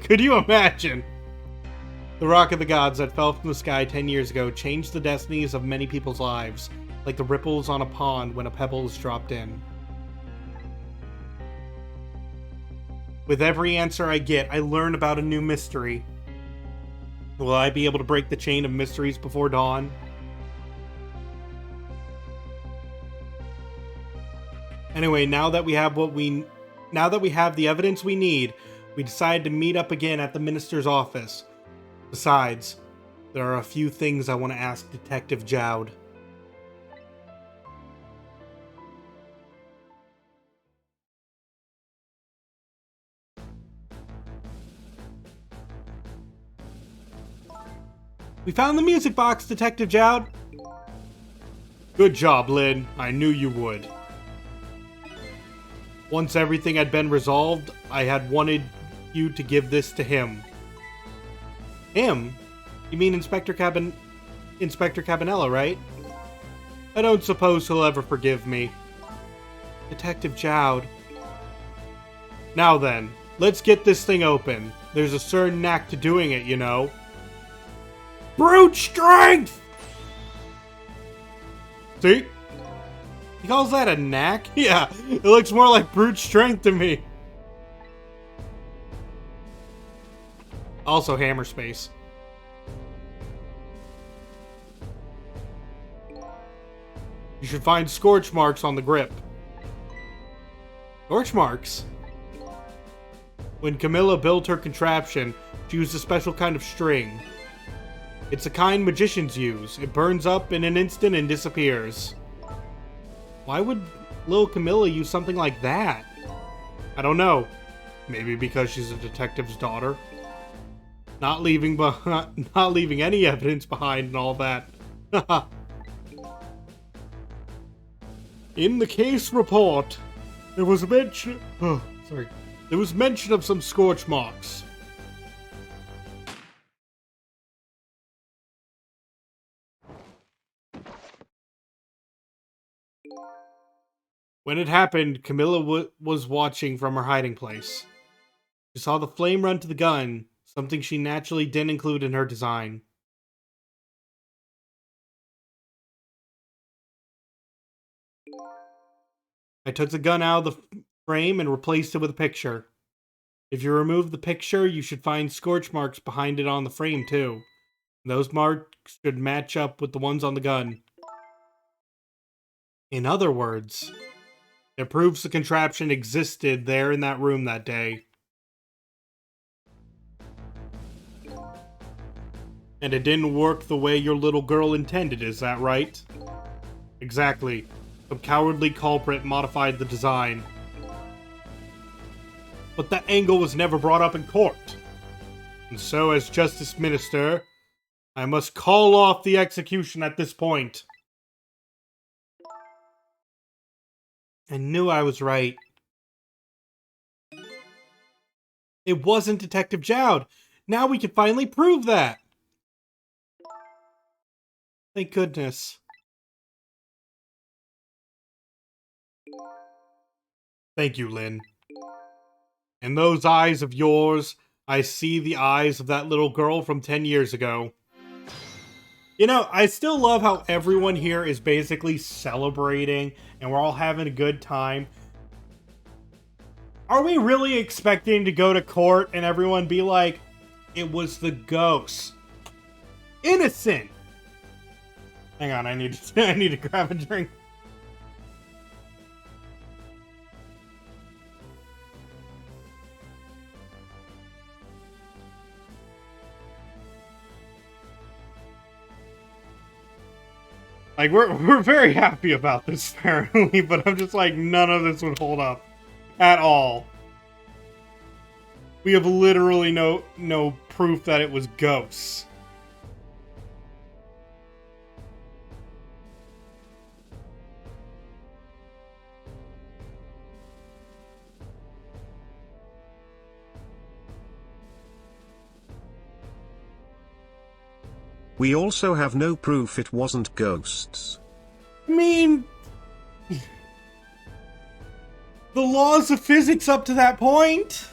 Could you imagine? The Rock of the Gods that fell from the sky 10 years ago changed the destinies of many people's lives, like the ripples on a pond when a pebble is dropped in. With every answer I get, I learn about a new mystery. Will I be able to break the chain of mysteries before dawn? Anyway, now that we have the evidence we need, we decided to meet up again at the minister's office. Besides, there are a few things I want to ask Detective Jowd. We found the music box, Detective Jowd. Good job, Lynn. I knew you would. Once everything had been resolved, I had wanted you to give this to him. Him? You mean Inspector Cabanela, right? I don't suppose he'll ever forgive me. Detective Jowd. Now then, let's get this thing open. There's a certain knack to doing it, you know. Brute strength! See? He calls that a knack? Yeah, it looks more like brute strength to me. Also hammer space. You should find scorch marks on the grip. Scorch marks? When Camilla built her contraption, she used a special kind of string. It's a kind magicians use. It burns up in an instant and disappears. Why would little Camilla use something like that? I don't know. Maybe because she's a detective's daughter. Not leaving any evidence behind and all that. In the case report, there was mention. There was mention of some scorch marks. When it happened, Camilla was watching from her hiding place. She saw the flame run to the gun, something she naturally didn't include in her design. I took the gun out of the frame and replaced it with a picture. If you remove the picture, you should find scorch marks behind it on the frame too. Those marks should match up with the ones on the gun. In other words, it proves the contraption existed there in that room that day. And it didn't work the way your little girl intended, is that right? Exactly. Some cowardly culprit modified the design. But that angle was never brought up in court. And so, as Justice Minister, I must call off the execution at this point. I knew I was right. It wasn't Detective Jowd. Now we can finally prove that. Thank goodness. Thank you, Lynn. In those eyes of yours, I see the eyes of that little girl from 10 years ago. You know, I still love how everyone here is basically celebrating and we're all having a good time. Are we really expecting to go to court and everyone be like, it was the ghost? Innocent! Hang on, I need to grab a drink. Like, we're very happy about this, apparently, but I'm just like, none of this would hold up. At all. We have literally no proof that it was ghosts. We also have no proof it wasn't ghosts. I mean, the laws of physics up to that point.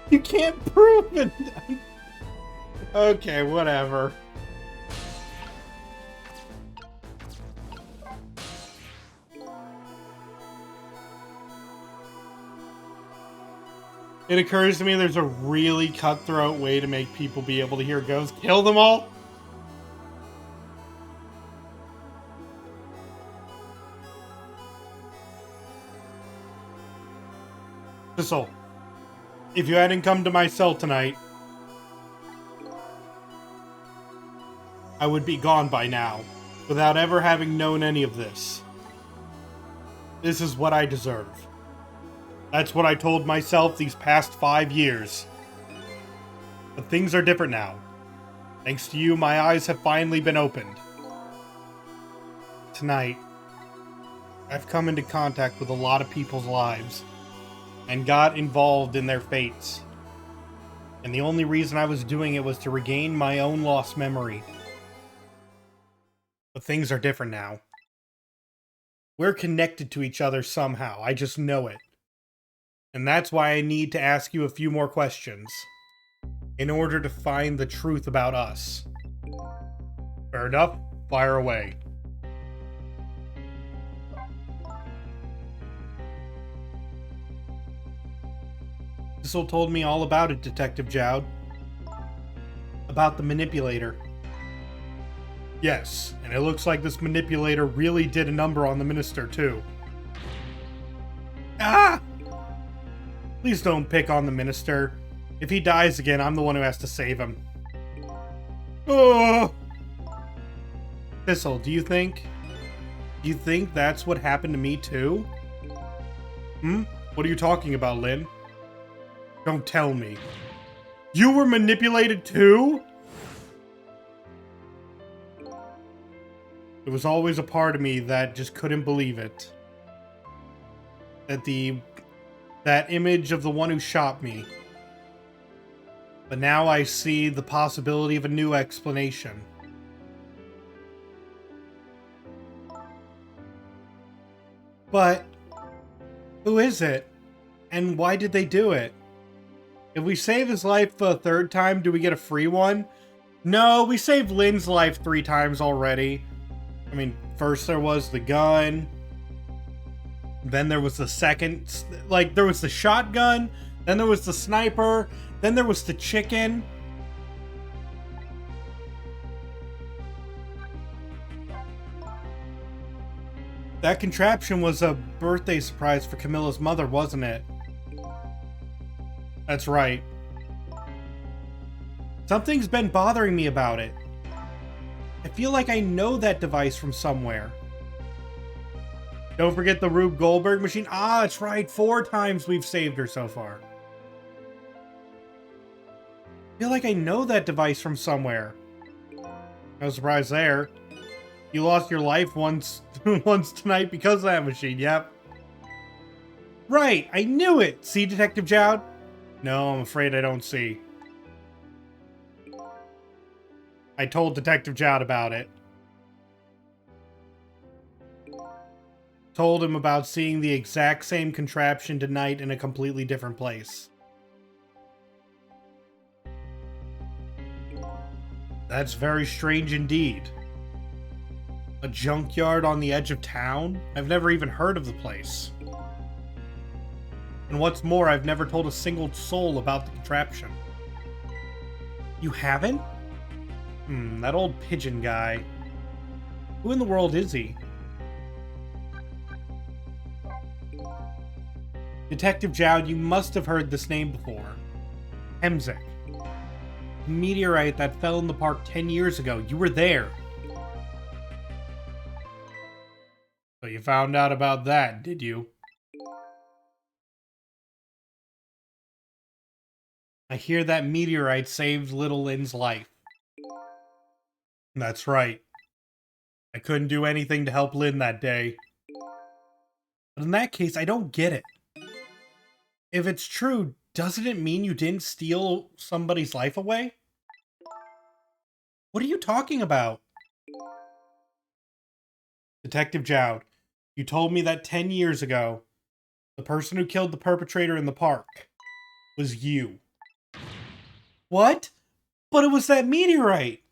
You can't prove it. Okay, whatever. It occurs to me there's a really cutthroat way to make people be able to hear ghosts. Kill them all? Sissel, if you hadn't come to my cell tonight, I would be gone by now, without ever having known any of this. This is what I deserve. That's what I told myself these past 5 years. But things are different now. Thanks to you, my eyes have finally been opened. Tonight, I've come into contact with a lot of people's lives, and got involved in their fates. And the only reason I was doing it was to regain my own lost memory. But things are different now. We're connected to each other somehow, I just know it. And that's why I need to ask you a few more questions, in order to find the truth about us. Fair enough? Fire away. Sissel told me all about it, Detective Jowd. About the manipulator. Yes, and it looks like this manipulator really did a number on the minister, too. Ah! Please don't pick on the minister. If he dies again, I'm the one who has to save him. Oh! Sissel, do you think that's what happened to me, too? What are you talking about, Lynn? Don't tell me. You were manipulated, too? There was always a part of me that just couldn't believe it. That image of the one who shot me. But now I see the possibility of a new explanation. But who is it? And why did they do it? If we save his life for a third time, do we get a free one? No, we saved Lynn's life 3 times already. I mean, first there was the gun. Then there was the second, like, there was the shotgun. Then there was the sniper. Then there was the chicken. That contraption was a birthday surprise for Camilla's mother, wasn't it? That's right. Something's been bothering me about it. I feel like I know that device from somewhere. Don't forget the Rube Goldberg machine. Ah, that's right. 4 times we've saved her so far. I feel like I know that device from somewhere. No surprise there. You lost your life once tonight because of that machine, yep. Right, I knew it! See, Detective Jowd? No, I'm afraid I don't see. I told Detective Jowd about it. Told him about seeing the exact same contraption tonight in a completely different place. That's very strange indeed. A junkyard on the edge of town? I've never even heard of the place. And what's more, I've never told a single soul about the contraption. You haven't? That old pigeon guy. Who in the world is he? Detective Jowd, you must have heard this name before. Hemzik. The meteorite that fell in the park 10 years ago. You were there. So you found out about that, did you? I hear that meteorite saved little Lynn's life. That's right. I couldn't do anything to help Lynn that day. But in that case, I don't get it. If it's true, doesn't it mean you didn't steal somebody's life away? What are you talking about? Detective Jowd, you told me that 10 years ago, the person who killed the perpetrator in the park was you. What? But it was that meteorite!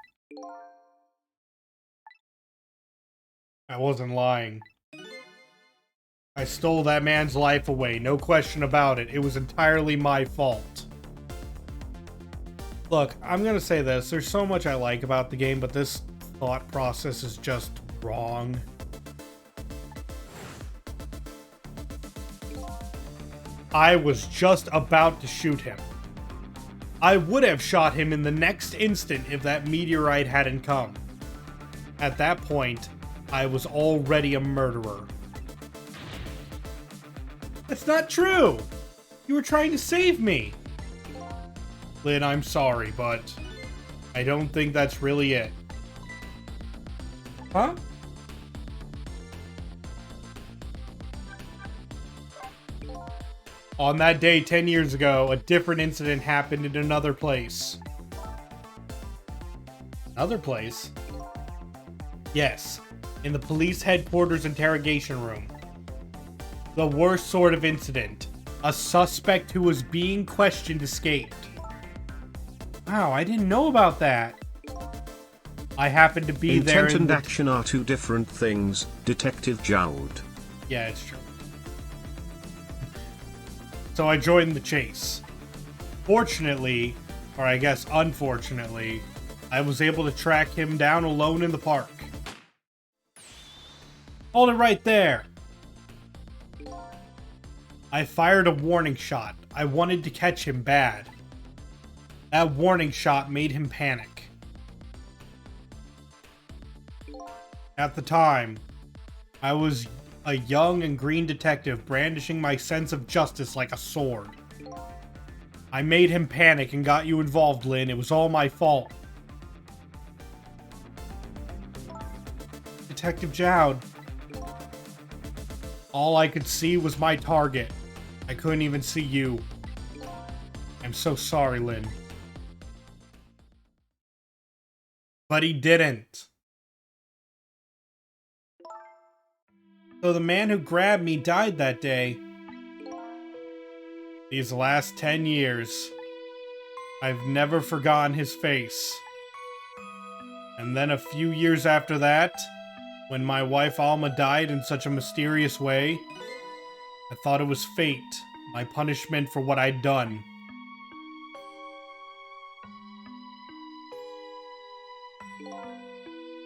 I wasn't lying. I stole that man's life away, no question about it. It was entirely my fault. Look, I'm gonna say this. There's so much I like about the game, but this thought process is just wrong. I was just about to shoot him. I would have shot him in the next instant if that meteorite hadn't come. At that point, I was already a murderer. That's not true! You were trying to save me! Lynn, I'm sorry, but I don't think that's really it. Huh? On that day 10 years ago, a different incident happened in another place. Another place? Yes, in the police headquarters interrogation room. The worst sort of incident. A suspect who was being questioned escaped. Wow, I didn't know about that. I happened to be there. Intent and action are 2 different things, Detective Jowd. Yeah, it's true. So I joined the chase. Fortunately, or I guess unfortunately, I was able to track him down alone in the park. Hold it right there. I fired a warning shot. I wanted to catch him bad. That warning shot made him panic. At the time, I was a young and green detective brandishing my sense of justice like a sword. I made him panic and got you involved, Lynn. It was all my fault. Detective Jowd. All I could see was my target. I couldn't even see you. I'm so sorry, Lynn. But he didn't. So the man who grabbed me died that day. These last 10 years, I've never forgotten his face. And then a few years after that, when my wife Alma died in such a mysterious way, I thought it was fate, my punishment for what I'd done.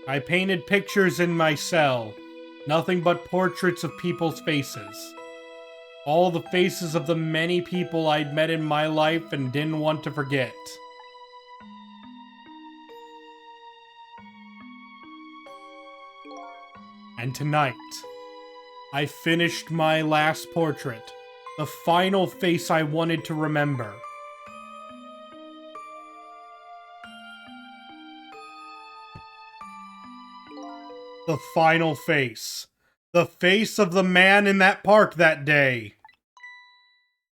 I painted pictures in my cell, nothing but portraits of people's faces. All the faces of the many people I'd met in my life and didn't want to forget. And tonight, I finished my last portrait, the final face I wanted to remember. The final face. The face of the man in that park that day.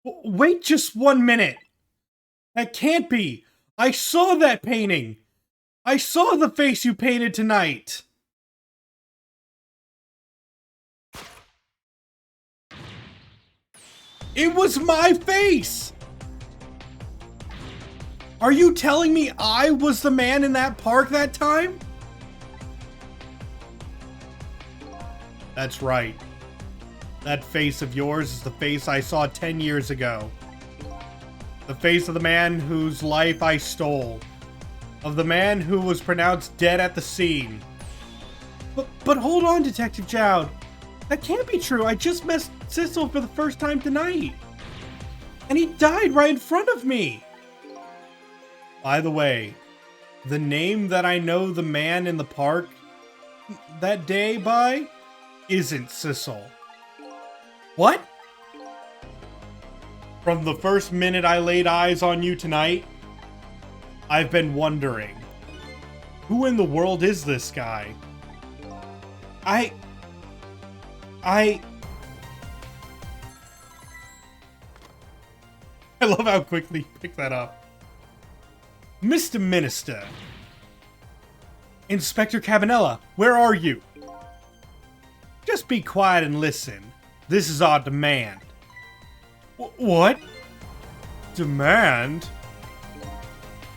Wait just 1 minute. That can't be. I saw that painting. I saw the face you painted tonight. It was my face! Are you telling me I was the man in that park that time? That's right. That face of yours is the face I saw 10 years ago. The face of the man whose life I stole. Of the man who was pronounced dead at the scene. But hold on, Detective Jowd. That can't be true. I just met Sissel for the first time tonight. And he died right in front of me. By the way, the name that I know the man in the park that day by isn't Sissel. What? From the first minute I laid eyes on you tonight, I've been wondering, who in the world is this guy? I love how quickly you pick that up. Mr. Minister. Inspector Cabanella, where are you? Just be quiet and listen. This is our demand. What? Demand?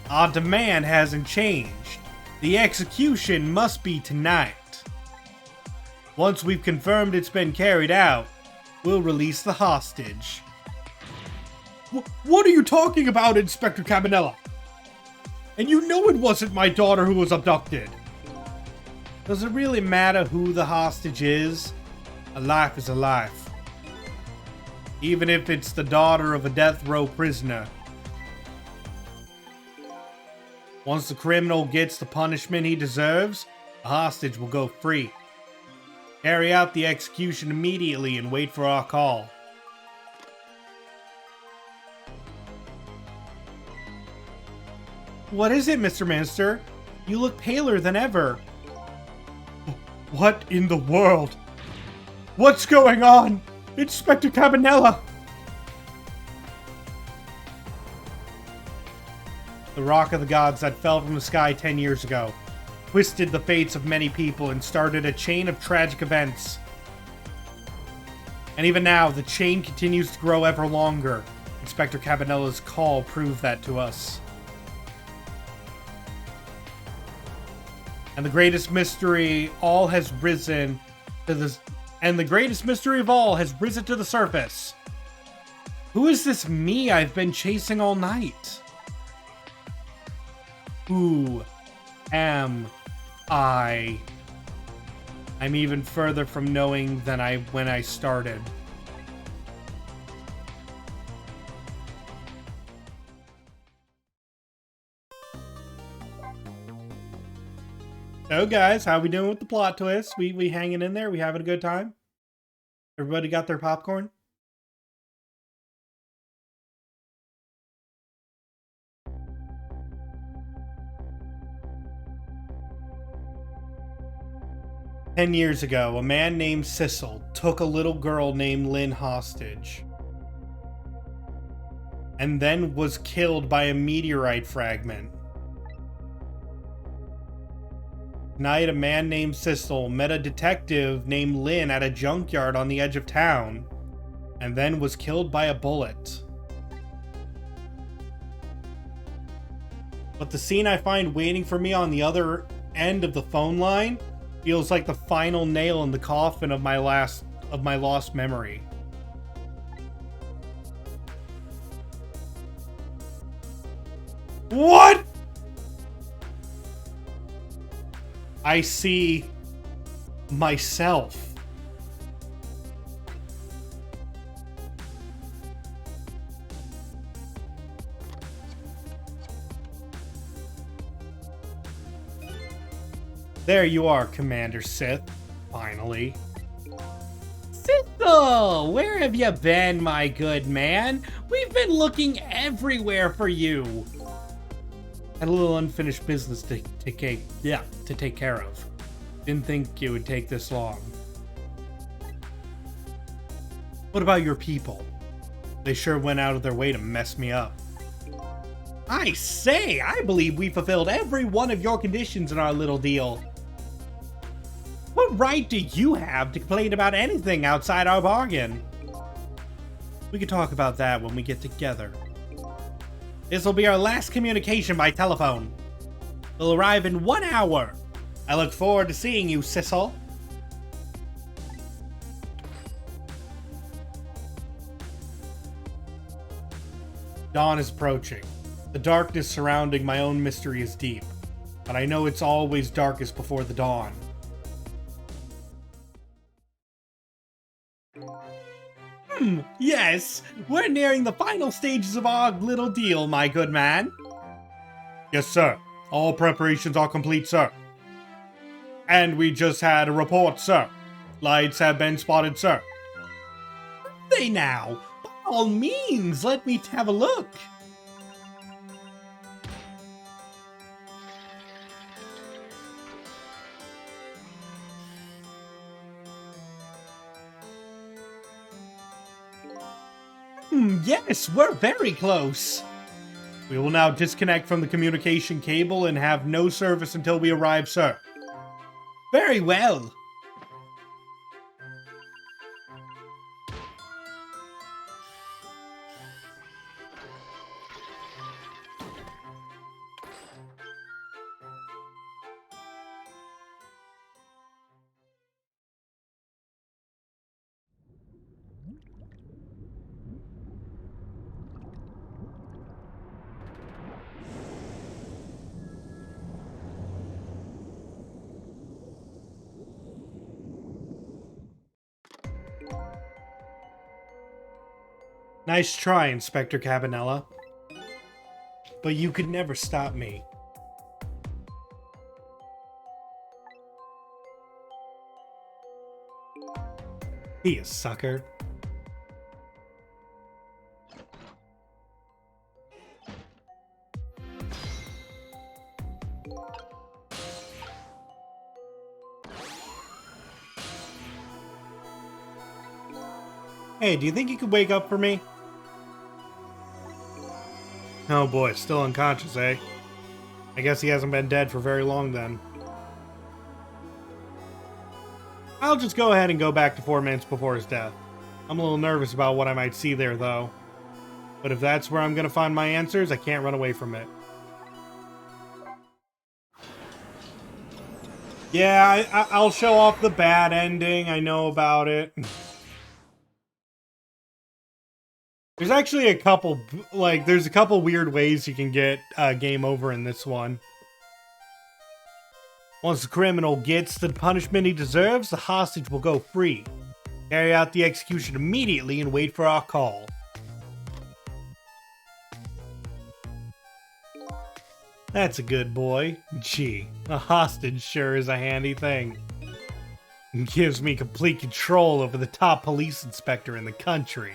Our demand hasn't changed. The execution must be tonight. Once we've confirmed it's been carried out, we'll release the hostage. What are you talking about, Inspector Cabanella? And you know it wasn't my daughter who was abducted. Does it really matter who the hostage is? A life is a life. Even if it's the daughter of a death row prisoner. Once the criminal gets the punishment he deserves, the hostage will go free. Carry out the execution immediately and wait for our call. What is it, Mr. Minister? You look paler than ever. What in the world? What's going on? Inspector Cabanella! The rock of the gods that fell from the sky 10 years ago twisted the fates of many people and started a chain of tragic events. And even now, the chain continues to grow ever longer. Inspector Cabanella's call proved that to us. And the greatest mystery all has risen to the... And the greatest mystery of all has risen to the surface. Who is this me I've been chasing all night? Who am I? I'm even further from knowing than when I started. So guys, how we doing with the plot twist? We hanging in there? We having a good time? Everybody got their popcorn? "10 years ago, a man named Sissel took a little girl named Lynn hostage, and then was killed by a meteorite fragment. Tonight, a man named Sissel met a detective named Lynn at a junkyard on the edge of town, and then was killed by a bullet. But the scene I find waiting for me on the other end of the phone line feels like the final nail in the coffin of my lost memory. What? I see myself. There you are, Commander Sith. Finally. Sissel! Where have you been, my good man? We've been looking everywhere for you. Had a little unfinished business to take care of. Didn't think it would take this long. What about your people? They sure went out of their way to mess me up. I say, I believe we fulfilled every one of your conditions in our little deal. What right do you have to complain about anything outside our bargain? We could talk about that when we get together. This will be our last communication by telephone. We'll arrive in 1 hour. I look forward to seeing you, Sissel. Dawn is approaching. The darkness surrounding my own mystery is deep, but I know it's always darkest before the dawn. Yes, we're nearing the final stages of our little deal, my good man. Yes, sir. All preparations are complete, sir. And we just had a report, sir. Lights have been spotted, sir. They now? By all means, let me have a look. Yes, we're very close. We will now disconnect from the communication cable and have no service until we arrive, sir. Very well. Nice try, Inspector Cabanella. But you could never stop me. Be a sucker. Hey, do you think you could wake up for me? Oh boy, still unconscious, eh? I guess he hasn't been dead for very long then. I'll just go ahead and go back to 4 minutes before his death. I'm a little nervous about what I might see there, though. But if that's where I'm gonna find my answers, I can't run away from it. Yeah, I'll show off the bad ending. I know about it. There's actually a couple, there's a couple weird ways you can get game over in this one. Once the criminal gets the punishment he deserves, the hostage will go free. Carry out the execution immediately and wait for our call. That's a good boy. Gee, a hostage sure is a handy thing. It gives me complete control over the top police inspector in the country.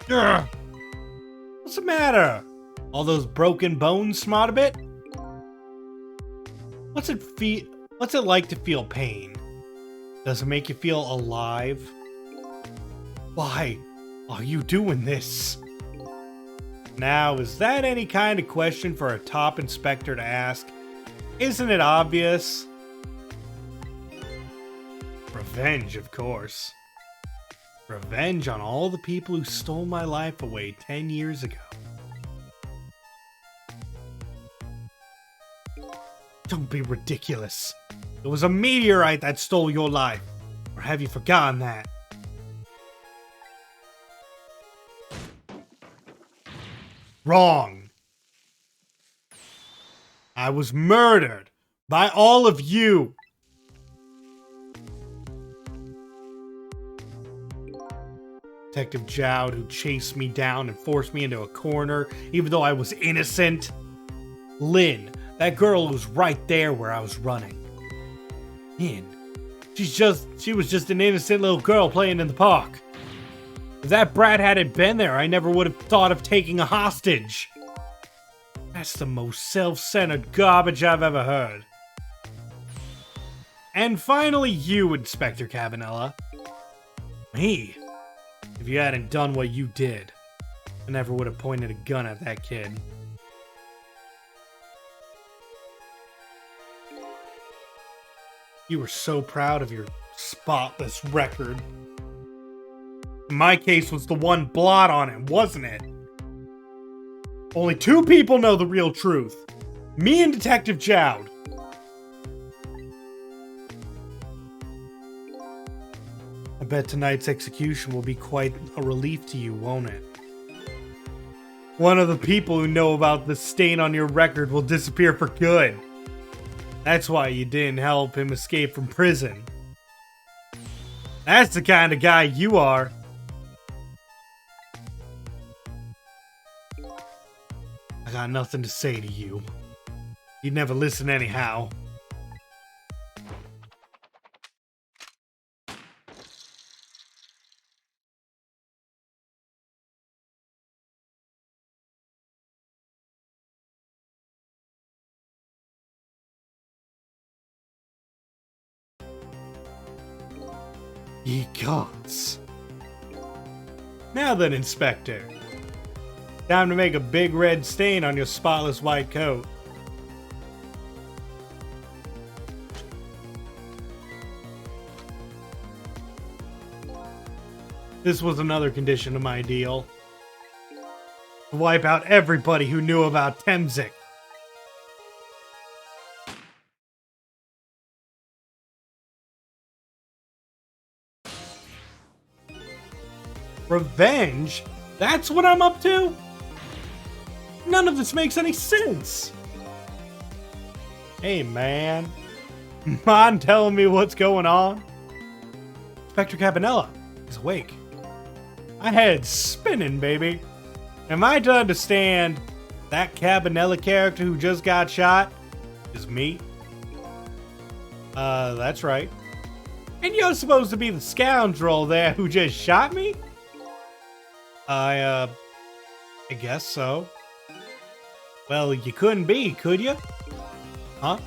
Ugh. What's the matter? All those broken bones smart a bit? What's it like to feel pain? Does it make you feel alive? Why are you doing this? Now, is that any kind of question for a top inspector to ask? Isn't it obvious? Revenge, of course. Revenge on all the people who stole my life away 10 years ago. Don't be ridiculous. It was a meteorite that stole your life. Or have you forgotten that? Wrong. I was murdered by all of you. Detective Jowd, who chased me down and forced me into a corner, even though I was innocent. Lynn, that girl was right there where I was running. Lynn, she was just an innocent little girl playing in the park. If that brat hadn't been there, I never would have thought of taking a hostage. That's the most self-centered garbage I've ever heard. And finally you, Inspector Cabanella. Me? If you hadn't done what you did, I never would have pointed a gun at that kid. You were so proud of your spotless record. My case was the one blot on it, wasn't it? Only 2 people know the real truth. Me and Detective Jowd. I bet tonight's execution will be quite a relief to you, won't it? One of the people who know about the stain on your record will disappear for good. That's why you didn't help him escape from prison. That's the kind of guy you are. I got nothing to say to you. You'd never listen anyhow. Ye gods. Now then, Inspector. Time to make a big red stain on your spotless white coat. This was another condition of my deal. To wipe out everybody who knew about Temzik. Revenge? That's what I'm up to? None of this makes any sense. Hey, man. Mind telling me what's going on? Inspector Cabanella is awake. My head's spinning, baby. Am I to understand that Cabanella character who just got shot is me? That's right. And you're supposed to be the scoundrel there who just shot me? I guess so. Well, you couldn't be, could you? Huh?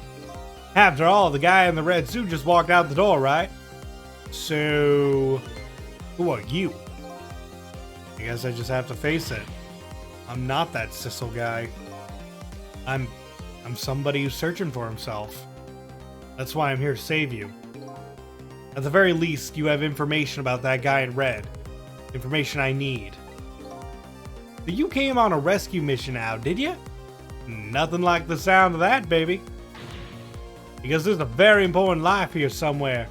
After all, the guy in the red suit just walked out the door, right? So, who are you? I guess I just have to face it. I'm not that Sissel guy. I'm somebody who's searching for himself. That's why I'm here to save you. At the very least, you have information about that guy in red. Information I need. But you came on a rescue mission now, did you? Nothing like the sound of that, baby. Because there's a very important life here somewhere.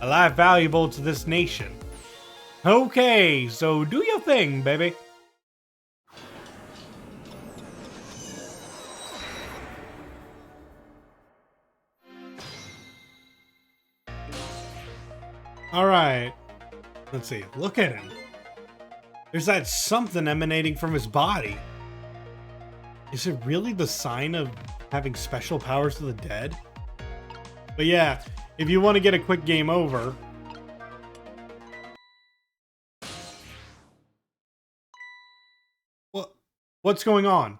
A life valuable to this nation. Okay, so do your thing, baby. Alright. Let's see. Look at him. There's that something emanating from his body. Is it really the sign of having special powers to the dead? But yeah, if you want to get a quick game over... What's going on?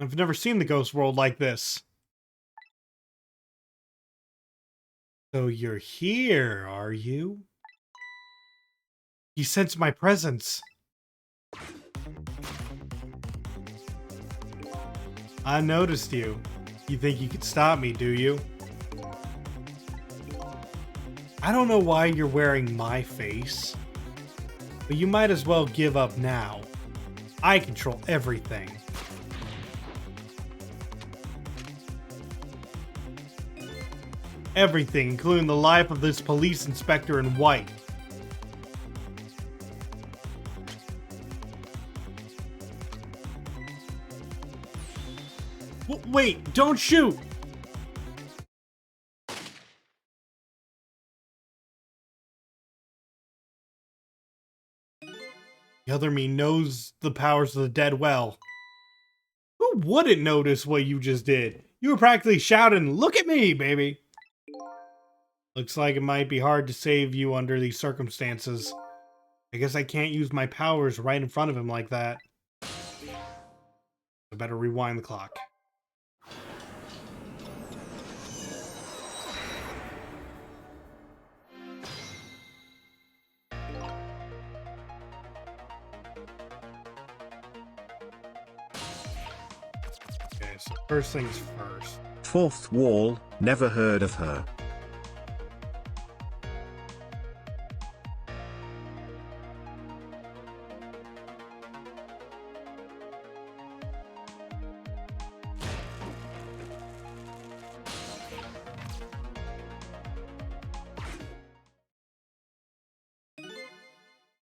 I've never seen the ghost world like this. So you're here, are you? You sense my presence. I noticed you. You think you could stop me, do you? I don't know why you're wearing my face, but you might as well give up now. I control everything. Everything, including the life of this police inspector in white. Wait, don't shoot! The other me knows the powers of the dead well. Who wouldn't notice what you just did? You were practically shouting, "Look at me, baby!" Looks like it might be hard to save you under these circumstances. I guess I can't use my powers right in front of him like that. I better rewind the clock. Okay, so first things first. Fourth wall, never heard of her.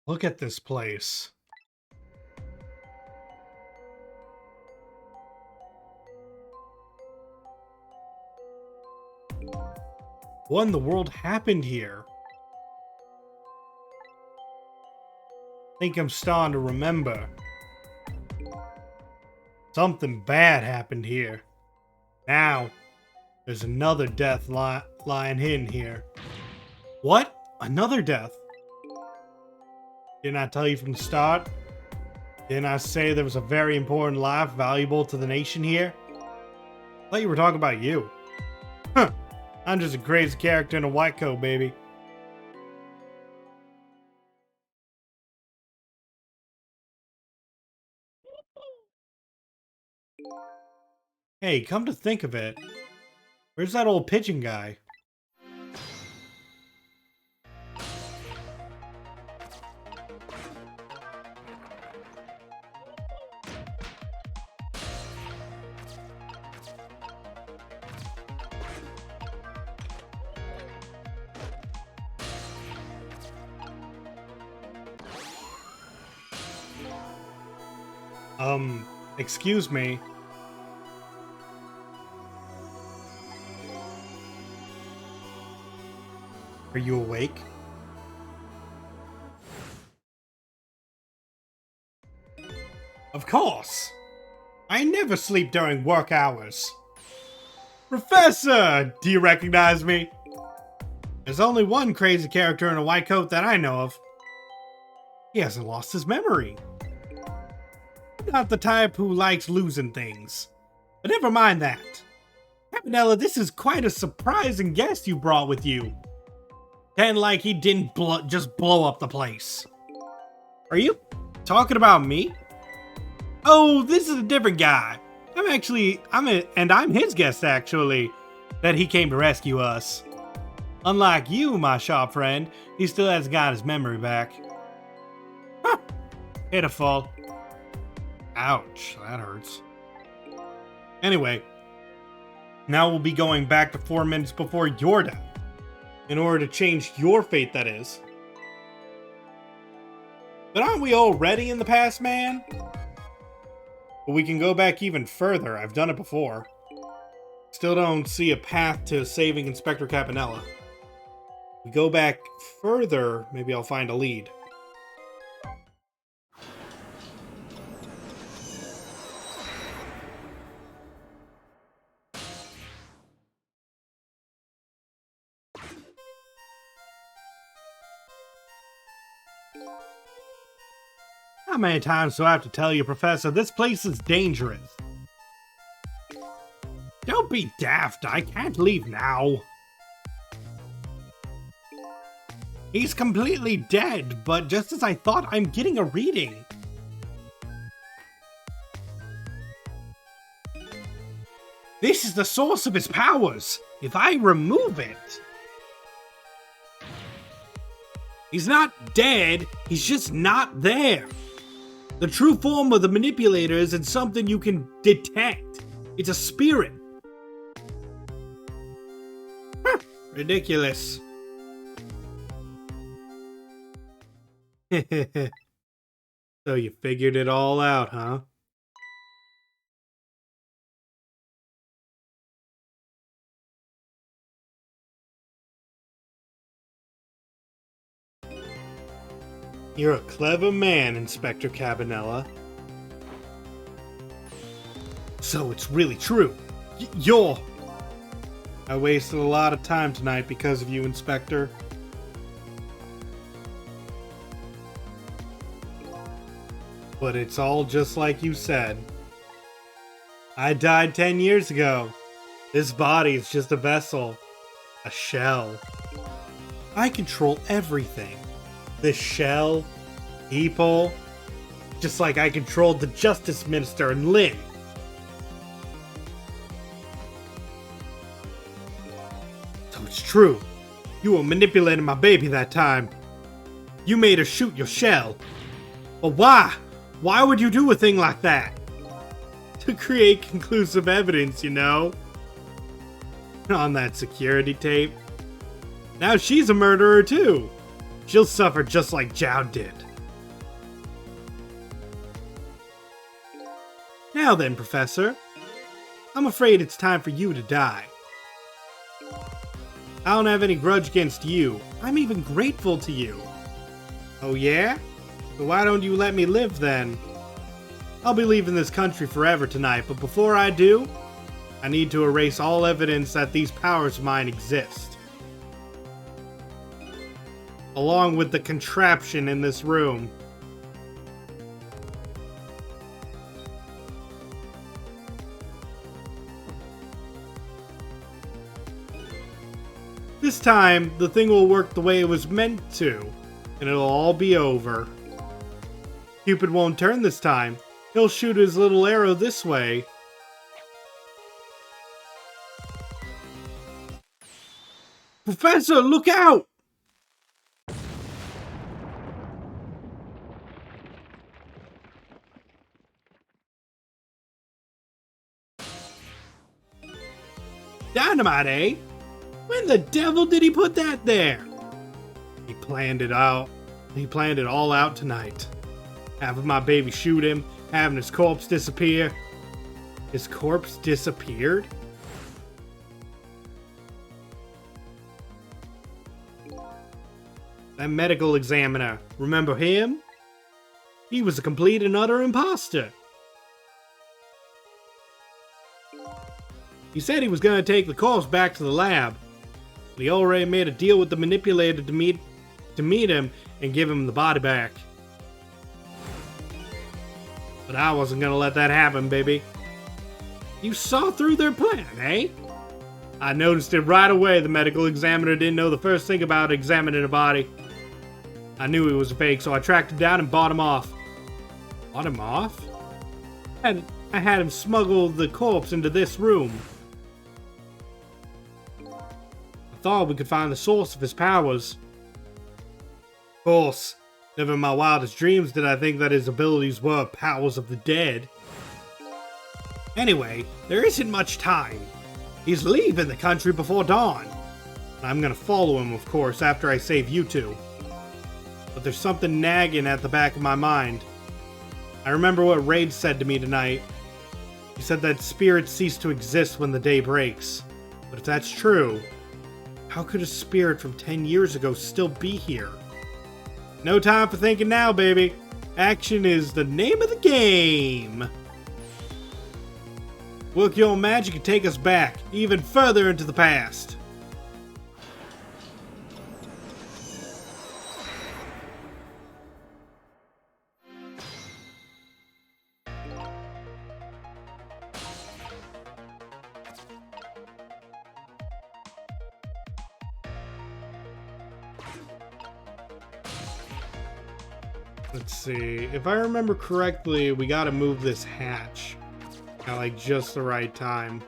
Look at this place. What in the world happened here? I think I'm starting to remember. Something bad happened here. Now, there's another death lying hidden here. What? Another death? Didn't I tell you from the start? Didn't I say there was a very important life valuable to the nation here? I thought you were talking about you. Huh. I'm just a crazy character in a white coat, baby. Hey, come to think of it, where's that old pigeon guy? Excuse me. Are you awake? Of course! I never sleep during work hours. Professor! Do you recognize me? There's only one crazy character in a white coat that I know of. He hasn't lost his memory. I'm not the type who likes losing things. But never mind that. Cabanella, this is quite a surprising guest you brought with you. And like he didn't just blow up the place. Are you talking about me? Oh, this is a different guy. I'm his guest actually, that he came to rescue us. Unlike you, my sharp friend, he still hasn't got his memory back. Huh. Pitiful. Ouch, that hurts. Anyway, now we'll be going back to 4 minutes before your death. In order to change your fate, that is. But aren't we already in the past, man? But we can go back even further. I've done it before. Still don't see a path to saving Inspector Cabanela. We go back further, maybe I'll find a lead. How many times do I have to tell you, Professor? This place is dangerous. Don't be daft. I can't leave now. He's completely dead, but just as I thought, I'm getting a reading. This is the source of his powers. If I remove it... He's not dead, he's just not there. The true form of the manipulator isn't something you can detect. It's a spirit. Huh, ridiculous. So you figured it all out, huh? You're a clever man, Inspector Cabanela. So it's really true. You're... I wasted a lot of time tonight because of you, Inspector. But it's all just like you said. I died 10 years ago. This body is just a vessel. A shell. I control everything. This shell, people, just like I controlled the Justice Minister and Lynn. So it's true. You were manipulating my baby that time. You made her shoot your shell. But why? Why would you do a thing like that? To create conclusive evidence, you know? On that security tape. Now she's a murderer too. She'll suffer just like Zhao did. Now then, Professor. I'm afraid it's time for you to die. I don't have any grudge against you. I'm even grateful to you. Oh yeah? So why don't you let me live then? I'll be leaving this country forever tonight, but before I do, I need to erase all evidence that these powers of mine exist. Along with the contraption in this room. This time, the thing will work the way it was meant to, and it'll all be over. Cupid won't turn this time. He'll shoot his little arrow this way. Professor, look out! Dynamite, eh? When the devil did he put that there? He planned it out. He planned it all out tonight. Having my baby shoot him, having his corpse disappear. His corpse disappeared? That medical examiner, remember him? He was a complete and utter imposter. He said he was going to take the corpse back to the lab. But he already made a deal with the manipulator to meet him and give him the body back. But I wasn't going to let that happen, baby. You saw through their plan, eh? I noticed it right away. The medical examiner didn't know the first thing about examining a body. I knew he was a fake, so I tracked him down and bought him off. Bought him off? I had him smuggle the corpse into this room. I thought we could find the source of his powers. Of course, never in my wildest dreams did I think that his abilities were powers of the dead. Anyway, there isn't much time. He's leaving the country before dawn. I'm gonna follow him, of course, after I save you two. But there's something nagging at the back of my mind. I remember what Raid said to me tonight. He said that spirits cease to exist when the day breaks. But if that's true, how could a spirit from 10 years ago still be here? No time for thinking now, baby. Action is the name of the game. Work your magic and take us back, even further into the past. Let's see. If I remember correctly, we gotta move this hatch at like just the right time.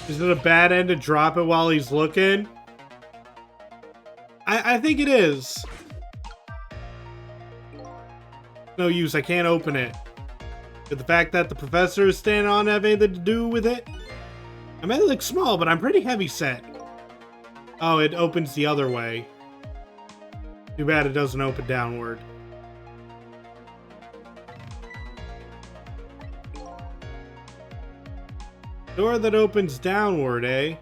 Is it a bad end to drop it while he's looking? I think it is. No use, I can't open it. Could the fact that the professor is standing on have anything to do with it? I may look small, but I'm pretty heavy set. Oh, it opens the other way. Too bad it doesn't open downward. Door that opens downward, eh?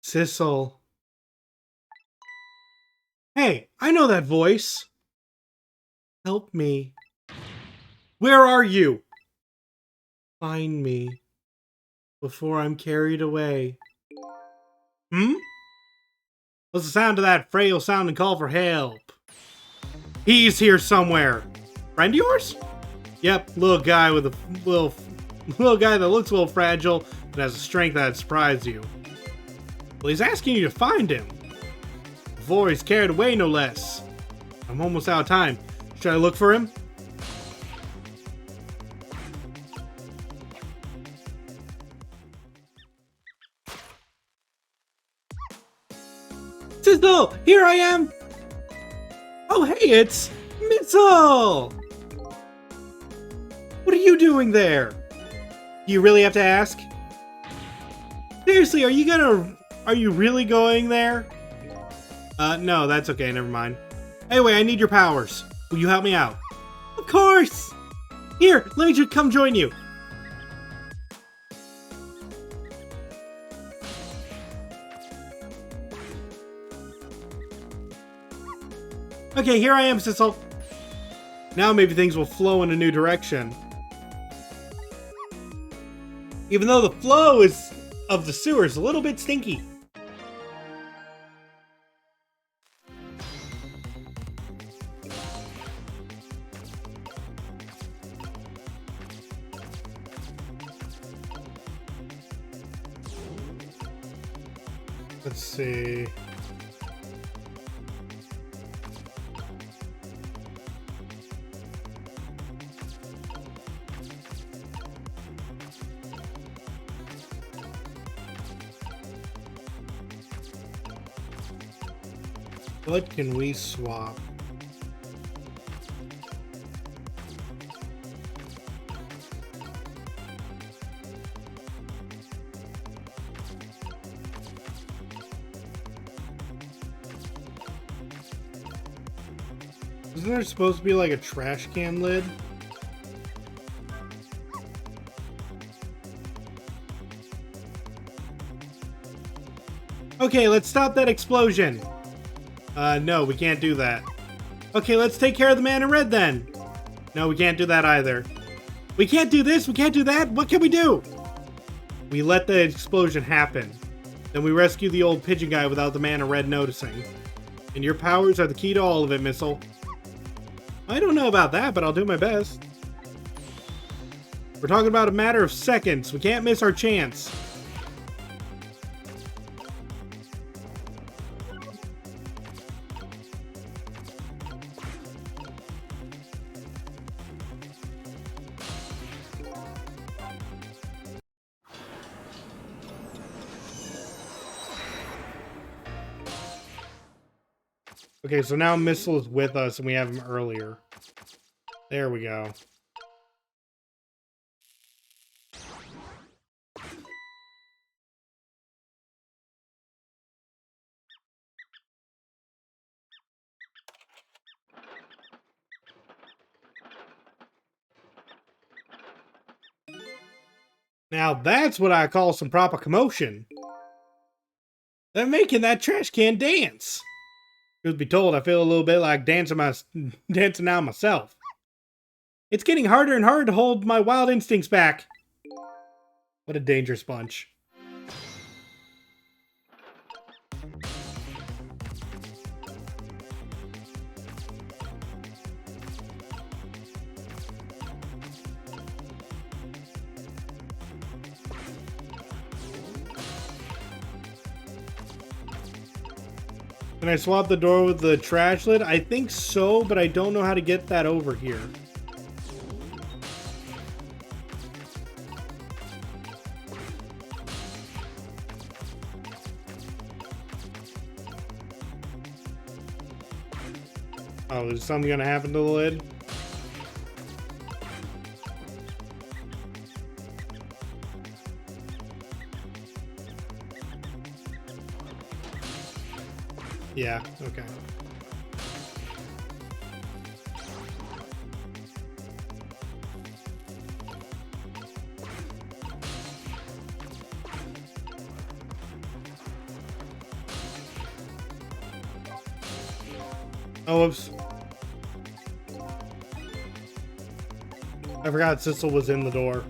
Sissel. Hey, I know that voice. Help me. Where are you? Find me before I'm carried away. Hmm? What's the sound of that frail sounding call for help? He's here somewhere. Friend of yours? Yep, little guy with a little guy that looks a little fragile but has a strength that'd surprise you. Well, he's asking you to find him. Before he's carried away, no less. I'm almost out of time. Should I look for him? Sissel! Here I am! Oh, hey, it's Sissel! What are you doing there? Do you really have to ask? Seriously, are you really going there? No, that's okay, never mind. Anyway, I need your powers. Will you help me out? Of course! Here, let me just come join you. Okay, here I am, Sissel. Now maybe things will flow in a new direction. Even though the flow of the sewer is a little bit stinky. Let's see. What can we swap? Isn't there supposed to be like a trash can lid? Okay, let's stop that explosion. No, we can't do that. Okay, let's take care of the man in red then. No, we can't do that either. We can't do this, we can't do that. What can we do? We let the explosion happen. Then we rescue the old pigeon guy without the man in red noticing. And your powers are the key to all of it, Missile. I don't know about that, but I'll do my best. We're talking about a matter of seconds. We can't miss our chance. Okay, so now Missile is with us and we have him earlier. There we go. Now that's what I call some proper commotion. They're making that trash can dance. Truth be told, I feel a little bit like dancing now myself. It's getting harder and harder to hold my wild instincts back. What a dangerous bunch. Can I swap the door with the trash lid? I think so, but I don't know how to get that over here. Oh, is something gonna happen to the lid? Yeah, okay. Oh, oops. I forgot Sissel was in the door.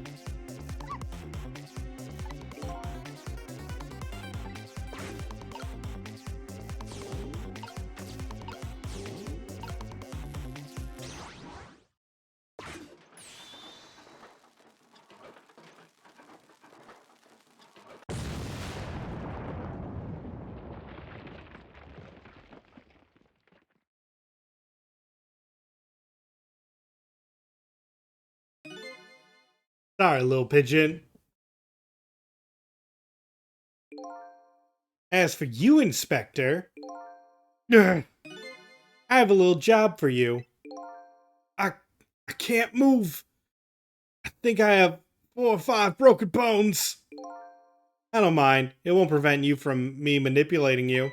Sorry, little pigeon. As for you, Inspector, I have a little job for you. I can't move. I think I have 4 or 5 broken bones. I don't mind. It won't prevent you from me manipulating you.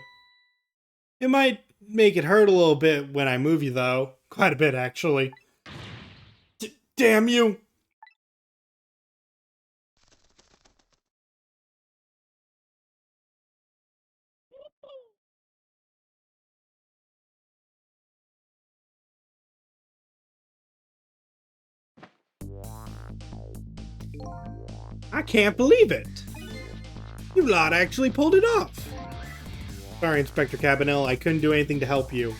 It might make it hurt a little bit when I move you, though. Quite a bit, actually. Damn you! I can't believe it! You lot actually pulled it off! Sorry, Inspector Cabanel, I couldn't do anything to help you.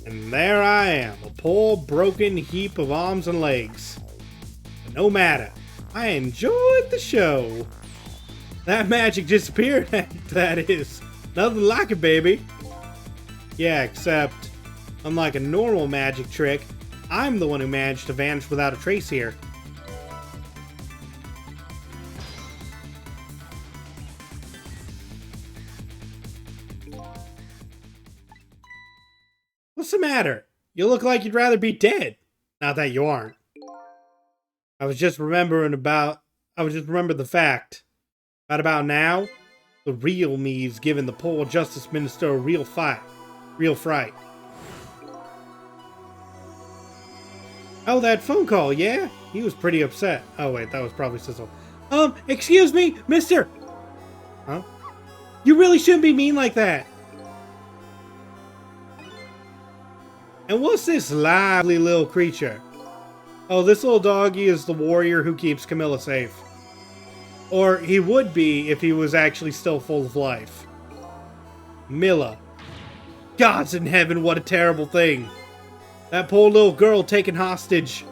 And there I am, a poor broken heap of arms and legs. But no matter, I enjoyed the show. That magic disappeared, that is. Nothing like it, baby. Yeah, except, unlike a normal magic trick, I'm the one who managed to vanish without a trace here. What's the matter? You look like you'd rather be dead. Not that you aren't. I was just remembering the fact. About now, the real me's giving the poor Justice Minister a real fright. Oh, that phone call, yeah? He was pretty upset. Oh, wait, that was probably Sissel. Excuse me, mister! Huh? You really shouldn't be mean like that! And what's this lively little creature? Oh, this little doggy is the warrior who keeps Camilla safe. Or he would be if he was actually still full of life. Milla. Gods in heaven, what a terrible thing. That poor little girl taken hostage.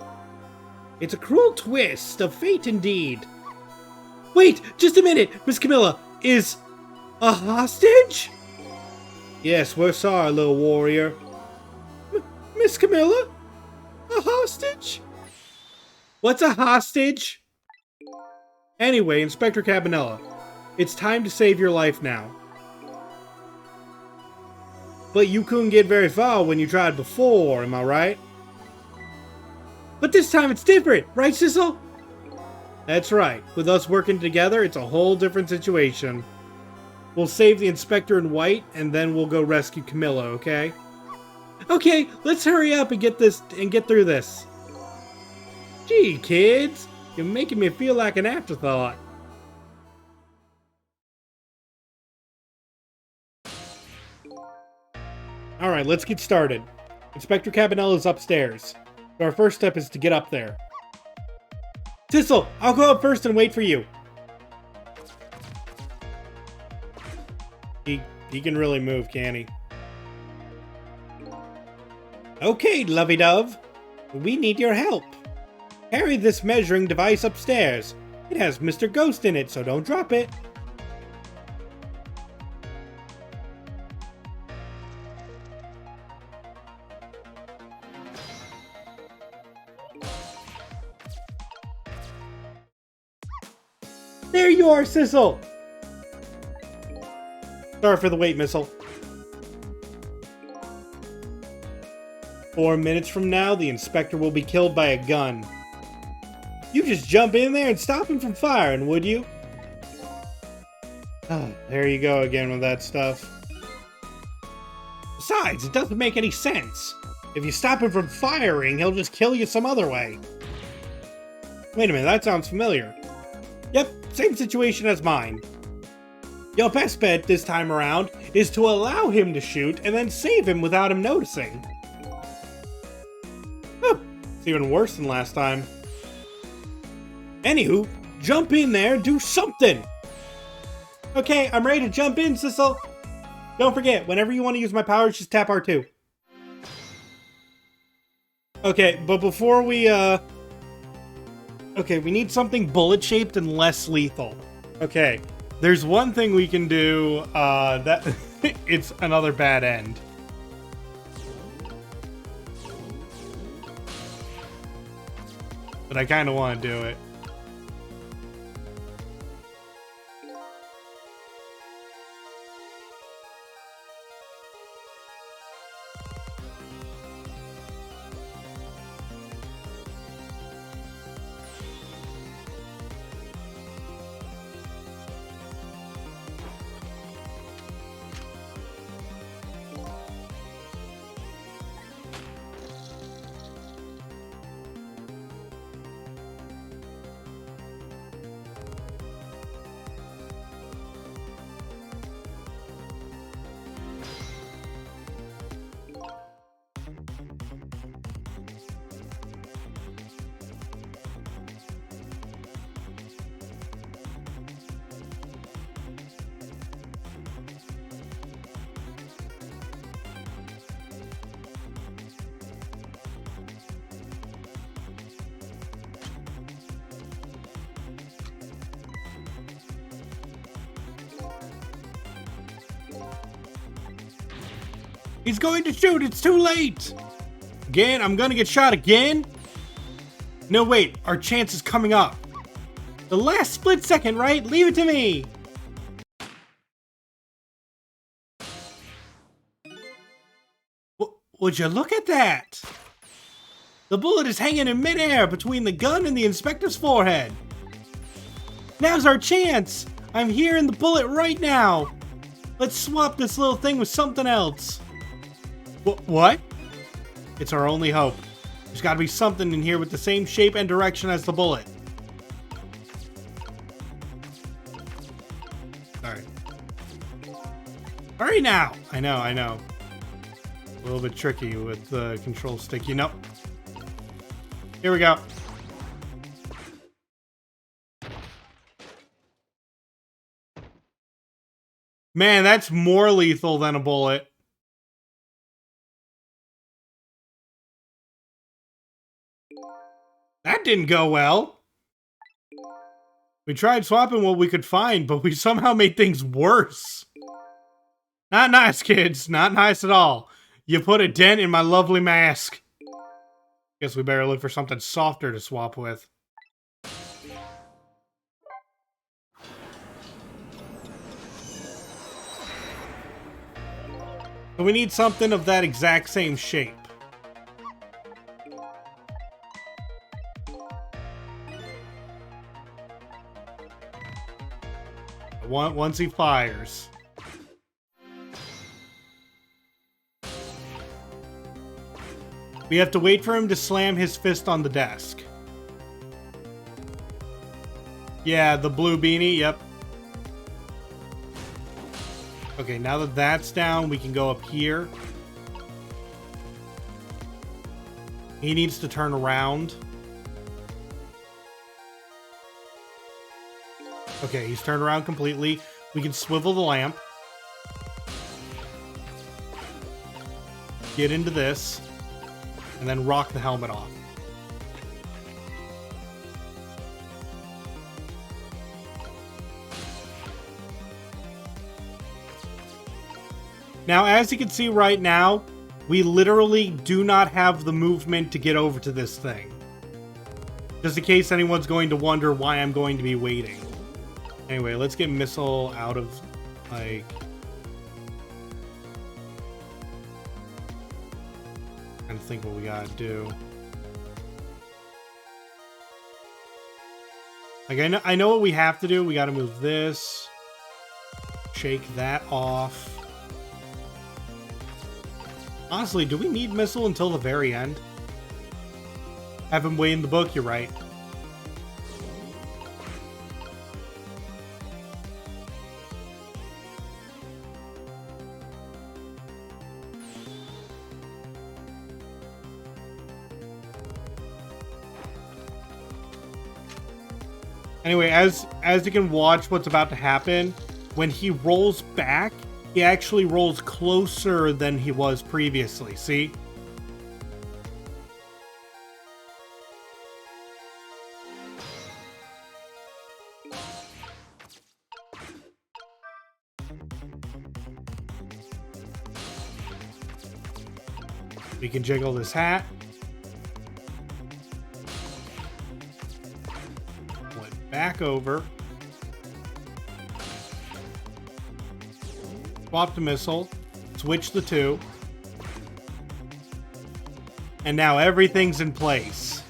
It's a cruel twist of fate indeed. Wait, just a minute, Miss Camilla. Is a hostage? Yes, we're sorry, little warrior. Miss Camilla? A hostage? What's a hostage? Anyway, Inspector Cabanela, it's time to save your life now. But you couldn't get very far when you tried before, am I right? But this time it's different, right, Sissel? That's right. With us working together, it's a whole different situation. We'll save the Inspector in white, and then we'll go rescue Camilla, okay? Okay, let's hurry up and get through this. Gee, kids, you're making me feel like an afterthought. Alright, let's get started. Inspector Cabanela is upstairs. So our first step is to get up there. Sissel, I'll go up first and wait for you. He can really move, can he? Okay, lovey-dove. We need your help. Carry this measuring device upstairs. It has Mr. Ghost in it, so don't drop it. There you are, Sissel! Sorry for the wait, Missile. 4 minutes from now, the Inspector will be killed by a gun. You just jump in there and stop him from firing, would you? Ah, there you go again with that stuff. Besides, it doesn't make any sense. If you stop him from firing, he'll just kill you some other way. Wait a minute, that sounds familiar. Yep, same situation as mine. Your best bet this time around is to allow him to shoot and then save him without him noticing. Oh, it's even worse than last time. Anywho, jump in there and do something! Okay, I'm ready to jump in, Sissel. Don't forget, whenever you want to use my powers, just tap R2. Okay, but before we, okay, we need something bullet-shaped and less lethal. Okay, there's one thing we can do, that it's another bad end. But I kind of want to do it. He's going to shoot, it's too late! Again, I'm gonna get shot again? No, wait, our chance is coming up. The last split second, right? Leave it to me! Would you look at that? The bullet is hanging in midair between the gun and the Inspector's forehead. Now's our chance! I'm hearing the bullet right now! Let's swap this little thing with something else. What? It's our only hope. There's got to be something in here with the same shape and direction as the bullet. Alright. Hurry now! I know. A little bit tricky with the control stick, you know. Here we go. Man, that's more lethal than a bullet. That didn't go well. We tried swapping what we could find, but we somehow made things worse. Not nice, kids. Not nice at all. You put a dent in my lovely mask. Guess we better look for something softer to swap with. So we need something of that exact same shape. Once he fires. We have to wait for him to slam his fist on the desk. Yeah, the blue beanie, yep. Okay, now that that's down, we can go up here. He needs to turn around. Okay, he's turned around completely. We can swivel the lamp. Get into this. And then rock the helmet off. Now, as you can see right now, we literally do not have the movement to get over to this thing. Just in case anyone's going to wonder why I'm going to be waiting. Anyway, let's get Missile out of, like... trying to think what we gotta do. Like, I know what we have to do. We gotta move this. Shake that off. Honestly, do we need Missile until the very end? Have him weigh in the book, you're right. Anyway, as you can watch what's about to happen, when he rolls back, he actually rolls closer than he was previously, see? We can jiggle this hat. Back over. Swap the Missile. Switch the two. And now everything's in place.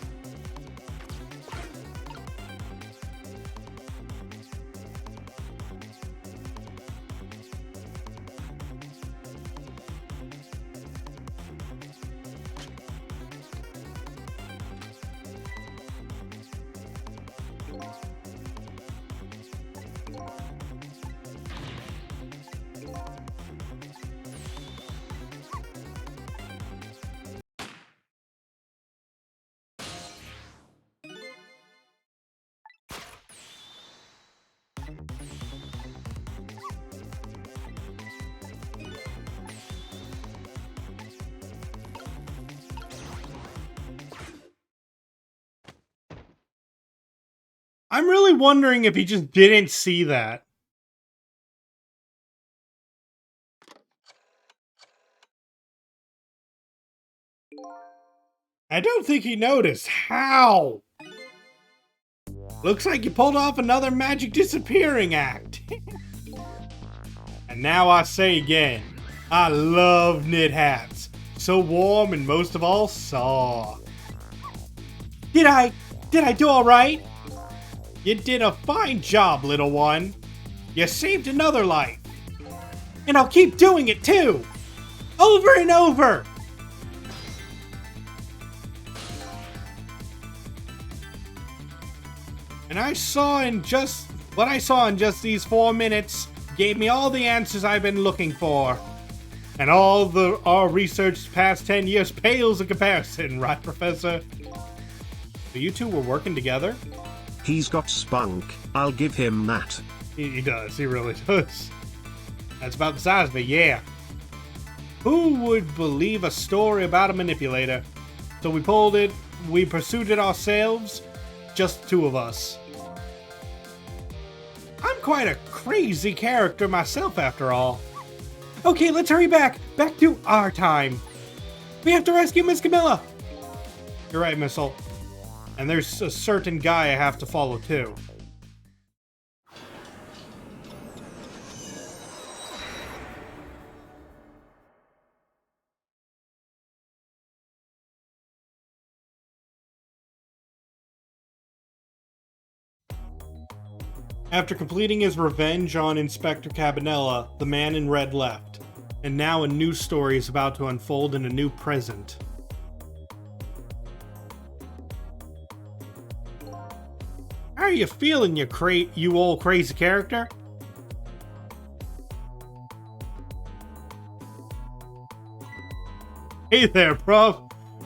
I'm really wondering if he just didn't see that. I don't think he noticed. How? Looks like you pulled off another magic disappearing act. And now I say again, I love knit hats. So warm and most of all, soft. Did I do all right? You did a fine job, little one. You saved another life. And I'll keep doing it too. Over and over. And what I saw in just these 4 minutes gave me all the answers I've been looking for. And our research the past 10 years pales in comparison, right, Professor? So you two were working together? He's got spunk, I'll give him that. He does, he really does. That's about the size of it, yeah. Who would believe a story about a manipulator? So we pursued it ourselves, just the two of us. I'm quite a crazy character myself, after all. Okay, let's hurry back to our time. We have to rescue Miss Camilla. You're right, Missel. And there's a certain guy I have to follow, too. After completing his revenge on Inspector Cabanela, the man in red left, and now a new story is about to unfold in a new present. How are you feeling, you old crazy character? Hey there, Prof.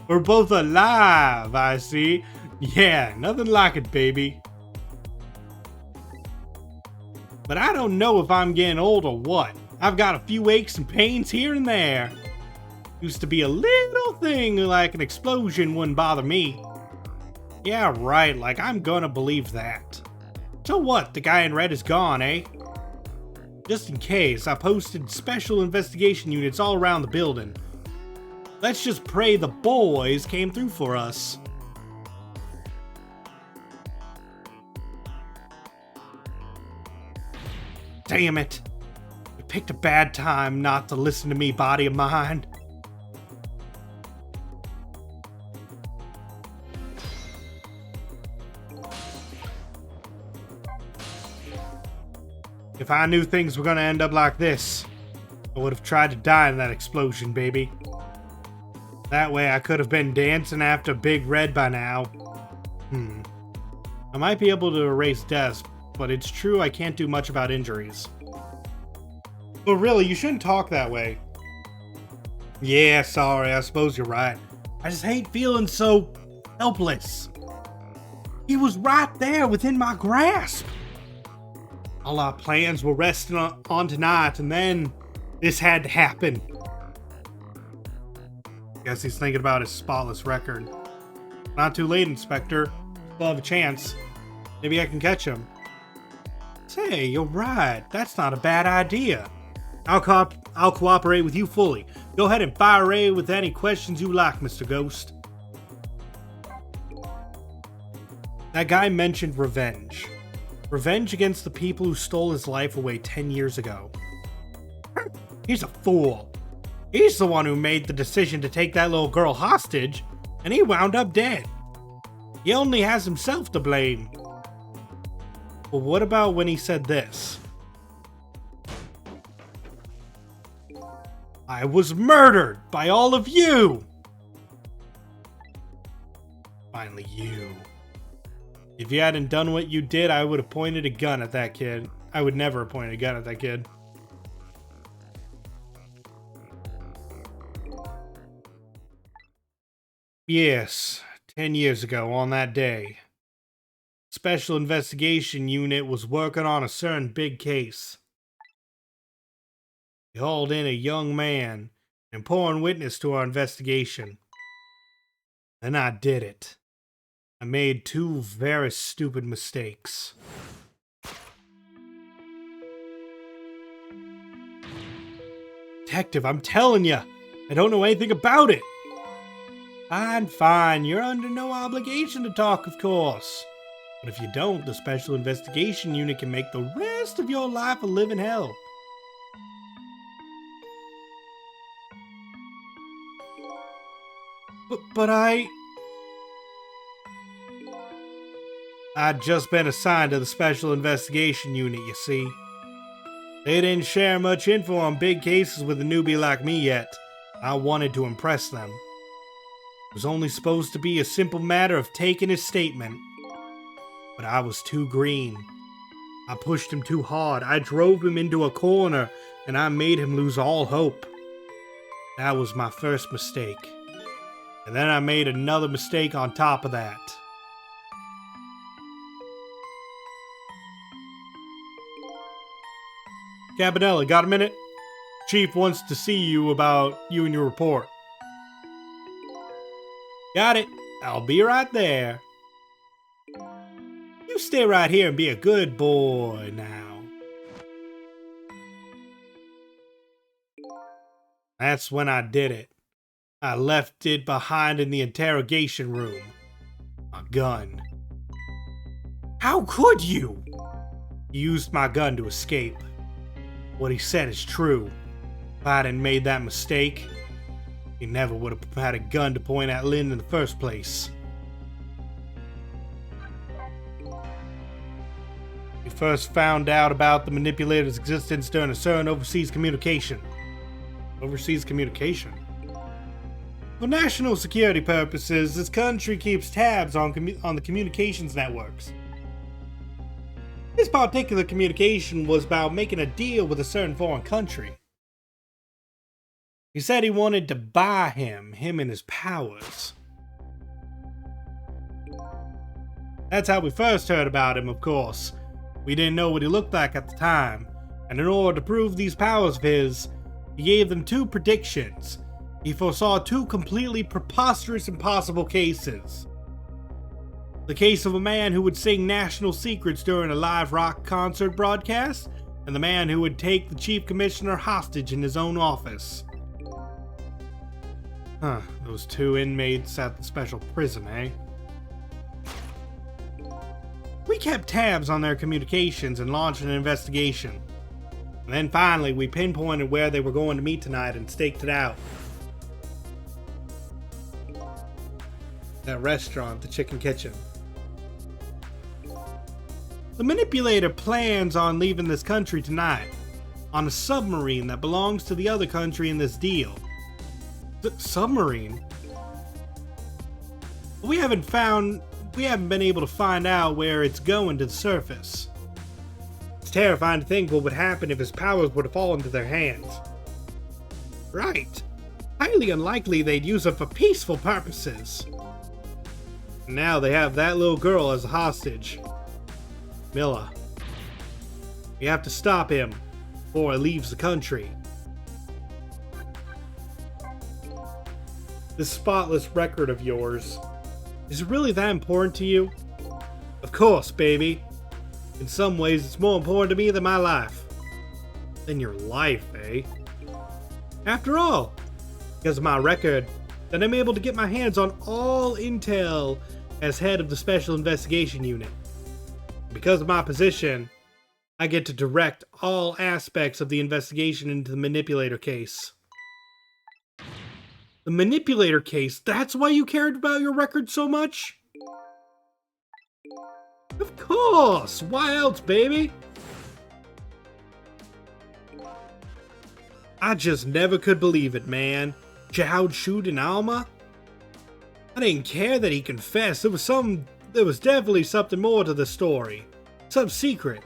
We're both alive, I see. Yeah, nothing like it, baby. But I don't know if I'm getting old or what. I've got a few aches and pains here and there. Used to be a little thing like an explosion wouldn't bother me. Yeah, right, like I'm gonna believe that. So what, the guy in red is gone, eh? Just in case, I posted special investigation units all around the building. Let's just pray the boys came through for us. Damn it. You picked a bad time not to listen to me, body of mine. If I knew things were gonna end up like this, I would have tried to die in that explosion, baby. That way I could have been dancing after Big Red by now. I might be able to erase deaths, but it's true I can't do much about injuries. But really, you shouldn't talk that way. Yeah, sorry, I suppose you're right. I just hate feeling so helpless. He was right there within my grasp. All our plans were resting on tonight, and then this had to happen. Guess he's thinking about his spotless record. Not too late, Inspector. Still have a chance. Maybe I can catch him. Say, you're right. That's not a bad idea. I'll cooperate with you fully. Go ahead and fire away with any questions you like, Mr. Ghost. That guy mentioned revenge. Revenge against the people who stole his life away 10 years ago. He's a fool. He's the one who made the decision to take that little girl hostage, and he wound up dead. He only has himself to blame. But what about when he said this? I was murdered by all of you! Finally, you. If you hadn't done what you did, I would have pointed a gun at that kid. I would never have pointed a gun at that kid. Yes, 10 years ago on that day. Special Investigation Unit was working on a certain big case. They hauled in a young man, an important witness to our investigation. Then I did it. I made 2 very stupid mistakes. Detective, I'm telling you, I don't know anything about it. Fine, you're under no obligation to talk, of course. But if you don't, the Special Investigation Unit can make the rest of your life a living hell. But I'd just been assigned to the Special Investigation Unit, you see. They didn't share much info on big cases with a newbie like me yet. I wanted to impress them. It was only supposed to be a simple matter of taking his statement. But I was too green. I pushed him too hard. I drove him into a corner, and I made him lose all hope. That was my first mistake. And then I made another mistake on top of that. Cabanella, got a minute? Chief wants to see you about you and your report. Got it. I'll be right there. You stay right here and be a good boy now. That's when I did it. I left it behind in the interrogation room. My gun. How could you? He used my gun to escape. What he said is true. If I hadn't made that mistake, he never would have had a gun to point at Lynn in the first place. We first found out about the manipulator's existence during a certain overseas communication. Overseas communication? For national security purposes, this country keeps tabs on the communications networks. This particular communication was about making a deal with a certain foreign country. He said he wanted to buy him and his powers. That's how we first heard about him, of course. We didn't know what he looked like at the time, and in order to prove these powers of his, he gave them two predictions. He foresaw two completely preposterous impossible cases. The case of a man who would sing national secrets during a live rock concert broadcast, and the man who would take the chief commissioner hostage in his own office. Those two inmates at the special prison, eh? We kept tabs on their communications and launched an investigation. And then finally, we pinpointed where they were going to meet tonight and staked it out. That restaurant, the Chicken Kitchen. The manipulator plans on leaving this country tonight on a submarine that belongs to the other country in this deal. The submarine? We haven't been able to find out where it's going to the surface. It's terrifying to think what would happen if his powers were to fall into their hands. Right. Highly unlikely they'd use it for peaceful purposes. And now they have that little girl as a hostage. Milla. We have to stop him before he leaves the country. This spotless record of yours, is it really that important to you? Of course, baby. In some ways, it's more important to me than my life. Than your life, eh? After all, because of my record, then I'm able to get my hands on all intel as head of the Special Investigation Unit. Because of my position, I get to direct all aspects of the investigation into the manipulator case. The manipulator case? That's why you cared about your record so much? Of course! Why else, baby? I just never could believe it, man. Jowd shooting Alma? I didn't care that he confessed. There was definitely something more to the story. Some secret.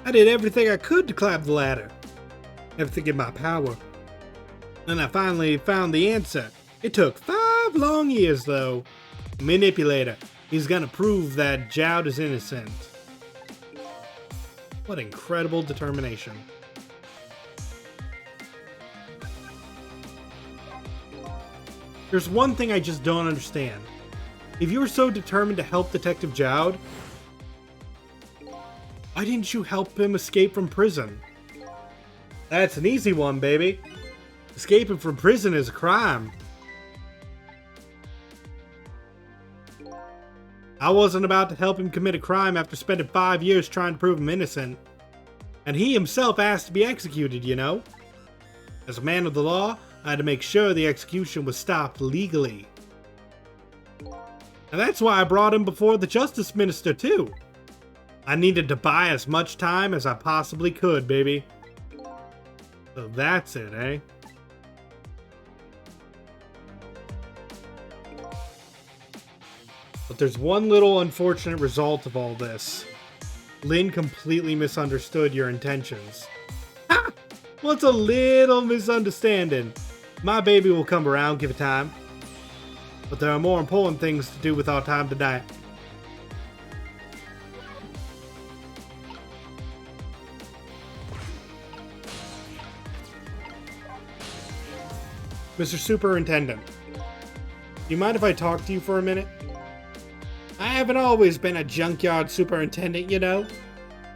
I did everything I could to climb the ladder. Everything in my power. Then I finally found the answer. It took 5 long years, though. Manipulator. He's gonna prove that Jowd is innocent. What incredible determination. There's one thing I just don't understand. If you were so determined to help Detective Jowd, why didn't you help him escape from prison? That's an easy one, baby. Escaping from prison is a crime. I wasn't about to help him commit a crime after spending 5 years trying to prove him innocent. And he himself asked to be executed, you know? As a man of the law, I had to make sure the execution was stopped legally. And that's why I brought him before the Justice Minister, too. I needed to buy as much time as I possibly could, baby. So that's it, eh? But there's one little unfortunate result of all this. Lynn completely misunderstood your intentions. Ha! What's a little misunderstanding? My baby will come around, give it time. But there are more important things to do with our time tonight. Mr. Superintendent, do you mind if I talk to you for a minute? I haven't always been a junkyard superintendent, you know.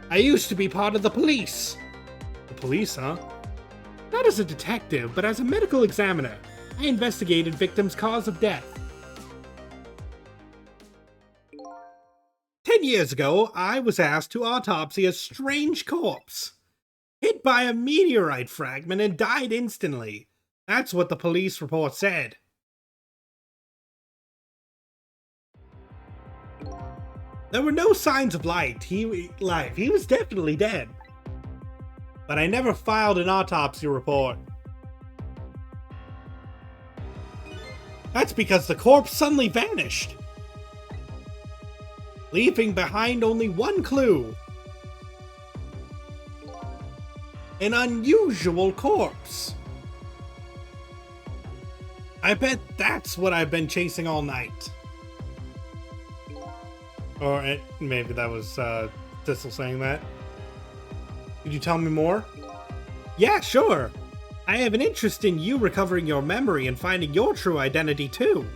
I used to be part of the police. The police, huh? Not as a detective, but as a medical examiner. I investigated victims' cause of death. 10 years ago, I was asked to autopsy a strange corpse. Hit by a meteorite fragment and died instantly. That's what the police report said. There were no signs of life. He was definitely dead. But I never filed an autopsy report. That's because the corpse suddenly vanished, leaving behind only one clue. An unusual corpse. I bet that's what I've been chasing all night. Or maybe that was Sissel saying that. Could you tell me more? Yeah, sure. I have an interest in you recovering your memory and finding your true identity too.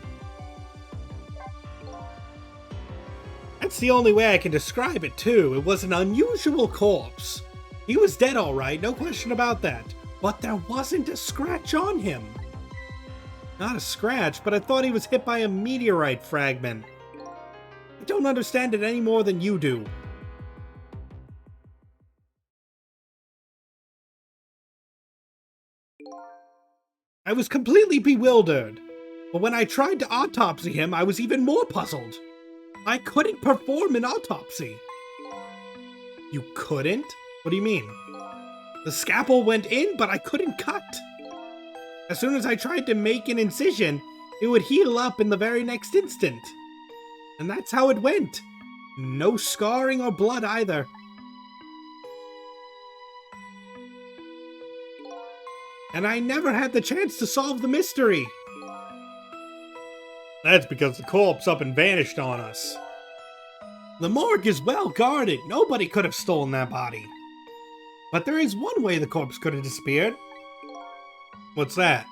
That's the only way I can describe it too. It was an unusual corpse. He was dead all right, no question about that. But there wasn't a scratch on him. Not a scratch, but I thought he was hit by a meteorite fragment. I don't understand it any more than you do. I was completely bewildered, but when I tried to autopsy him, I was even more puzzled. I couldn't perform an autopsy. You couldn't? What do you mean? The scalpel went in, but I couldn't cut. As soon as I tried to make an incision, it would heal up in the very next instant. And that's how it went. No scarring or blood either. And I never had the chance to solve the mystery. That's because the corpse up and vanished on us. The morgue is well guarded. Nobody could have stolen that body. But there is one way the corpse could have disappeared. What's that?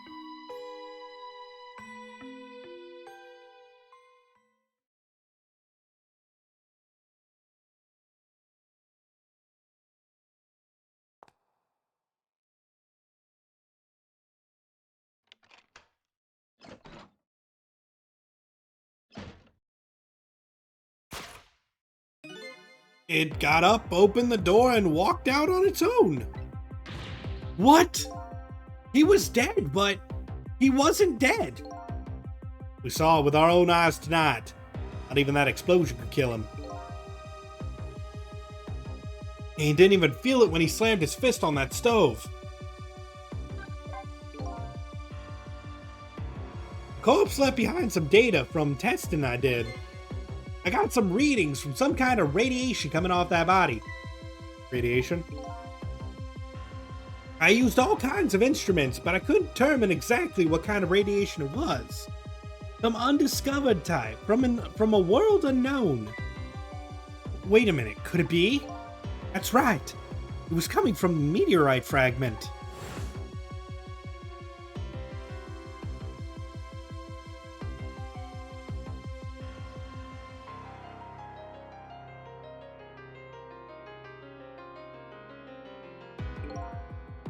It got up, opened the door, and walked out on its own. What? He was dead, but he wasn't dead. We saw it with our own eyes tonight. Not even that explosion could kill him. He didn't even feel it when he slammed his fist on that stove. The corpse left behind some data from testing I did. I got some readings from some kind of radiation coming off that body. Radiation? I used all kinds of instruments, but I couldn't determine exactly what kind of radiation it was. Some undiscovered type, from a world unknown. Wait a minute, could it be? That's right. It was coming from a meteorite fragment.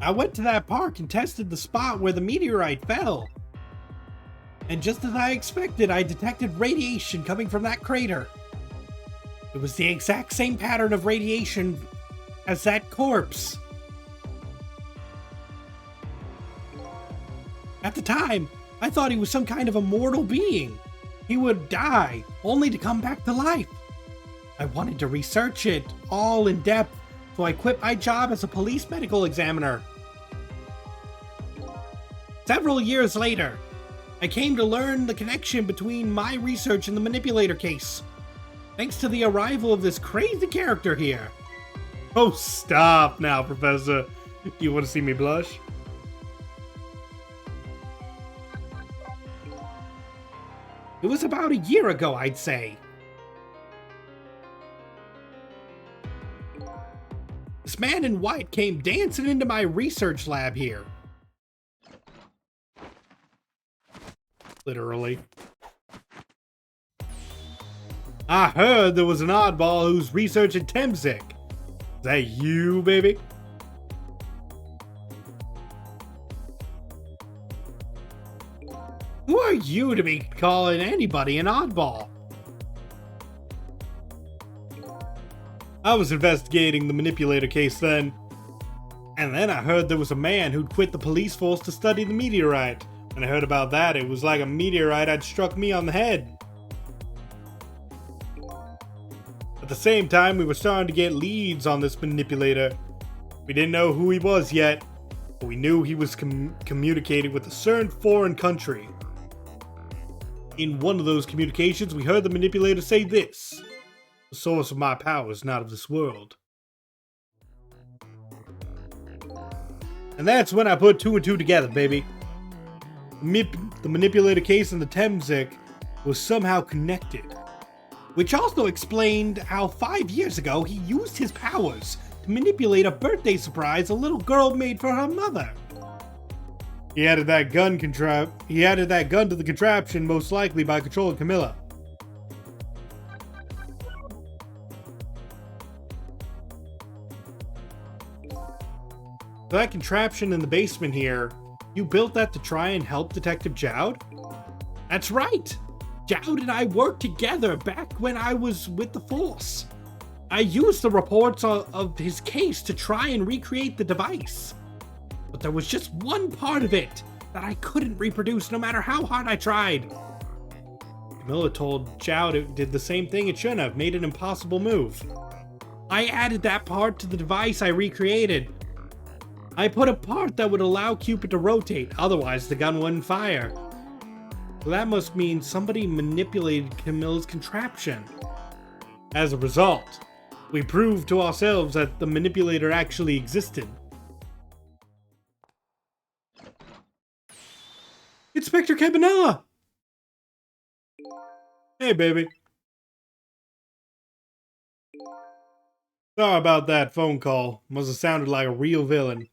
I went to that park and tested the spot where the meteorite fell. And just as I expected, I detected radiation coming from that crater. It was the exact same pattern of radiation as that corpse. At the time, I thought he was some kind of immortal being. He would die, only to come back to life. I wanted to research it all in depth, so I quit my job as a police medical examiner. Several years later, I came to learn the connection between my research and the manipulator case, thanks to the arrival of this crazy character here. Oh, stop now, Professor. Do you want to see me blush? It was about a year ago, I'd say. This man in white came dancing into my research lab here. Literally. I heard there was an oddball who's researching Temzik. Is that you, baby? Who are you to be calling anybody an oddball? I was investigating the manipulator case then. And then I heard there was a man who'd quit the police force to study the meteorite. When I heard about that, it was like a meteorite had struck me on the head. At the same time, we were starting to get leads on this manipulator. We didn't know who he was yet, but we knew he was communicating with a certain foreign country. In one of those communications, we heard the manipulator say this: "The source of my power is not of this world." And that's when I put two and two together, baby. The manipulator case and the Temzik was somehow connected. Which also explained how 5 years ago he used his powers to manipulate a birthday surprise a little girl made for her mother. He added that gun to the contraption, most likely by controlling Camilla. That contraption in the basement here, you built that to try and help Detective Jowd? That's right! Jowd and I worked together back when I was with the Force. I used the reports of his case to try and recreate the device. But there was just one part of it that I couldn't reproduce no matter how hard I tried. Camilla told Jowd it did the same thing it shouldn't have, made an impossible move. I added that part to the device I recreated. I put a part that would allow Cupid to rotate, otherwise the gun wouldn't fire. So that must mean somebody manipulated Camilla's contraption. As a result, we proved to ourselves that the manipulator actually existed. Inspector Cabanela! Hey, baby. Sorry about that phone call. Must have sounded like a real villain.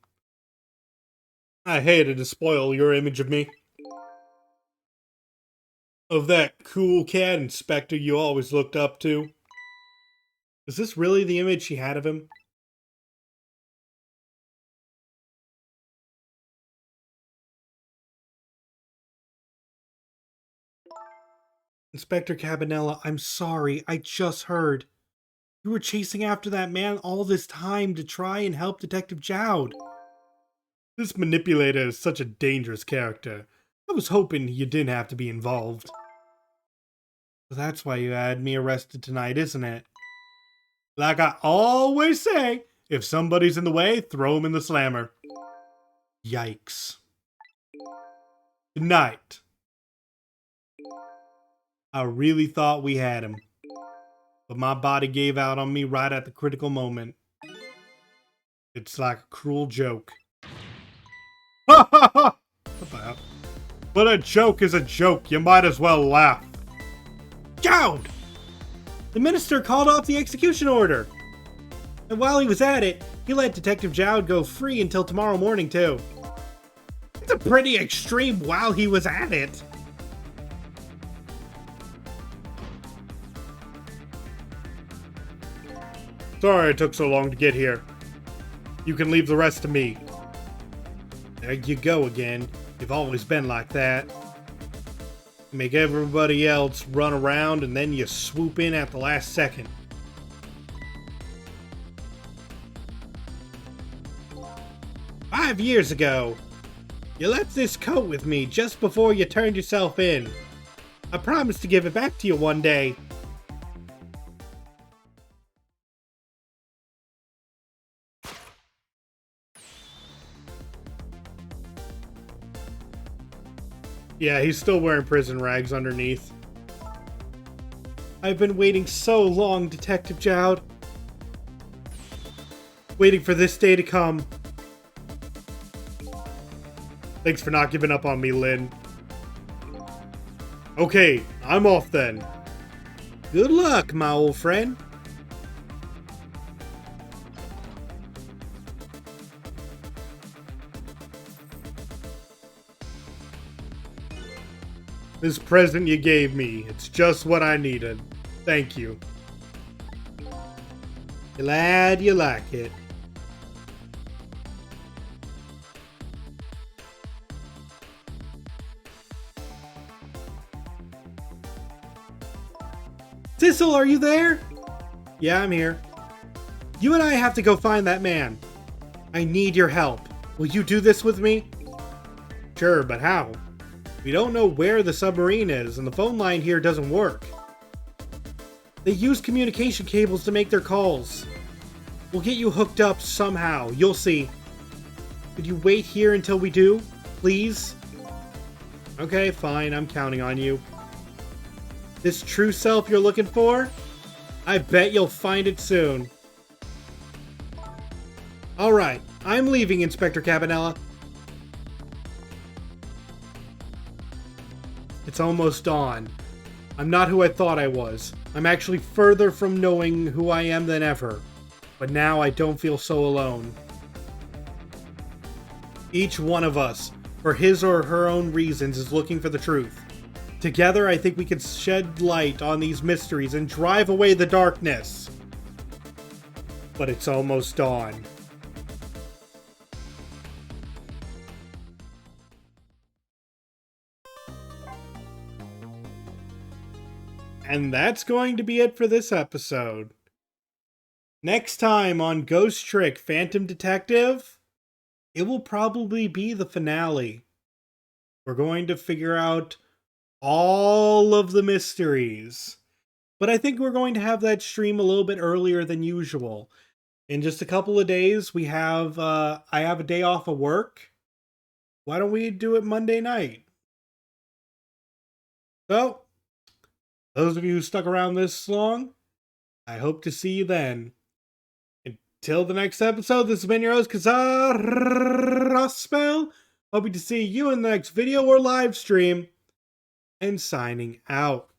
I hated to spoil your image of me. Of that cool cat inspector you always looked up to. Is this really the image she had of him? Inspector Cabanela, I'm sorry. I just heard. You were chasing after that man all this time to try and help Detective Jowd. This manipulator is such a dangerous character. I was hoping you didn't have to be involved. So that's why you had me arrested tonight, isn't it? Like I always say, if somebody's in the way, throw him in the slammer. Yikes. Good night. I really thought we had him. But my body gave out on me right at the critical moment. It's like a cruel joke. Ha ha ha! What the hell? But a joke is a joke. You might as well laugh. Jowd! The minister called off the execution order. And while he was at it, he let Detective Jowd go free until tomorrow morning, too. It's a pretty extreme while he was at it. Sorry it took so long to get here. You can leave the rest to me. There you go again. You've always been like that. You make everybody else run around and then you swoop in at the last second. "5 years ago, you left this coat with me just before you turned yourself in. I promised to give it back to you one day." Yeah, he's still wearing prison rags underneath. I've been waiting so long, Detective Jowd. Waiting for this day to come. Thanks for not giving up on me, Lynn. Okay, I'm off then. Good luck, my old friend. This present you gave me, it's just what I needed. Thank you. Glad you like it. Sissel, are you there? Yeah, I'm here. You and I have to go find that man. I need your help. Will you do this with me? Sure, but how? We don't know where the submarine is, and the phone line here doesn't work. They use communication cables to make their calls. We'll get you hooked up somehow, you'll see. Could you wait here until we do, please? Okay, fine, I'm counting on you. This true self you're looking for? I bet you'll find it soon. Alright, I'm leaving, Inspector Cabanella. It's almost dawn. I'm not who I thought I was. I'm actually further from knowing who I am than ever. But now I don't feel so alone. Each one of us, for his or her own reasons, is looking for the truth. Together, I think we can shed light on these mysteries and drive away the darkness. But it's almost dawn. And that's going to be it for this episode. Next time on Ghost Trick Phantom Detective, it will probably be the finale. We're going to figure out all of the mysteries. But I think we're going to have that stream a little bit earlier than usual. In just a couple of days, I have a day off of work. Why don't we do it Monday night? So, those of you who stuck around this long, I hope to see you then. Until the next episode, this has been your host, Kazaraspel. Hoping to see you in the next video or live stream. And signing out.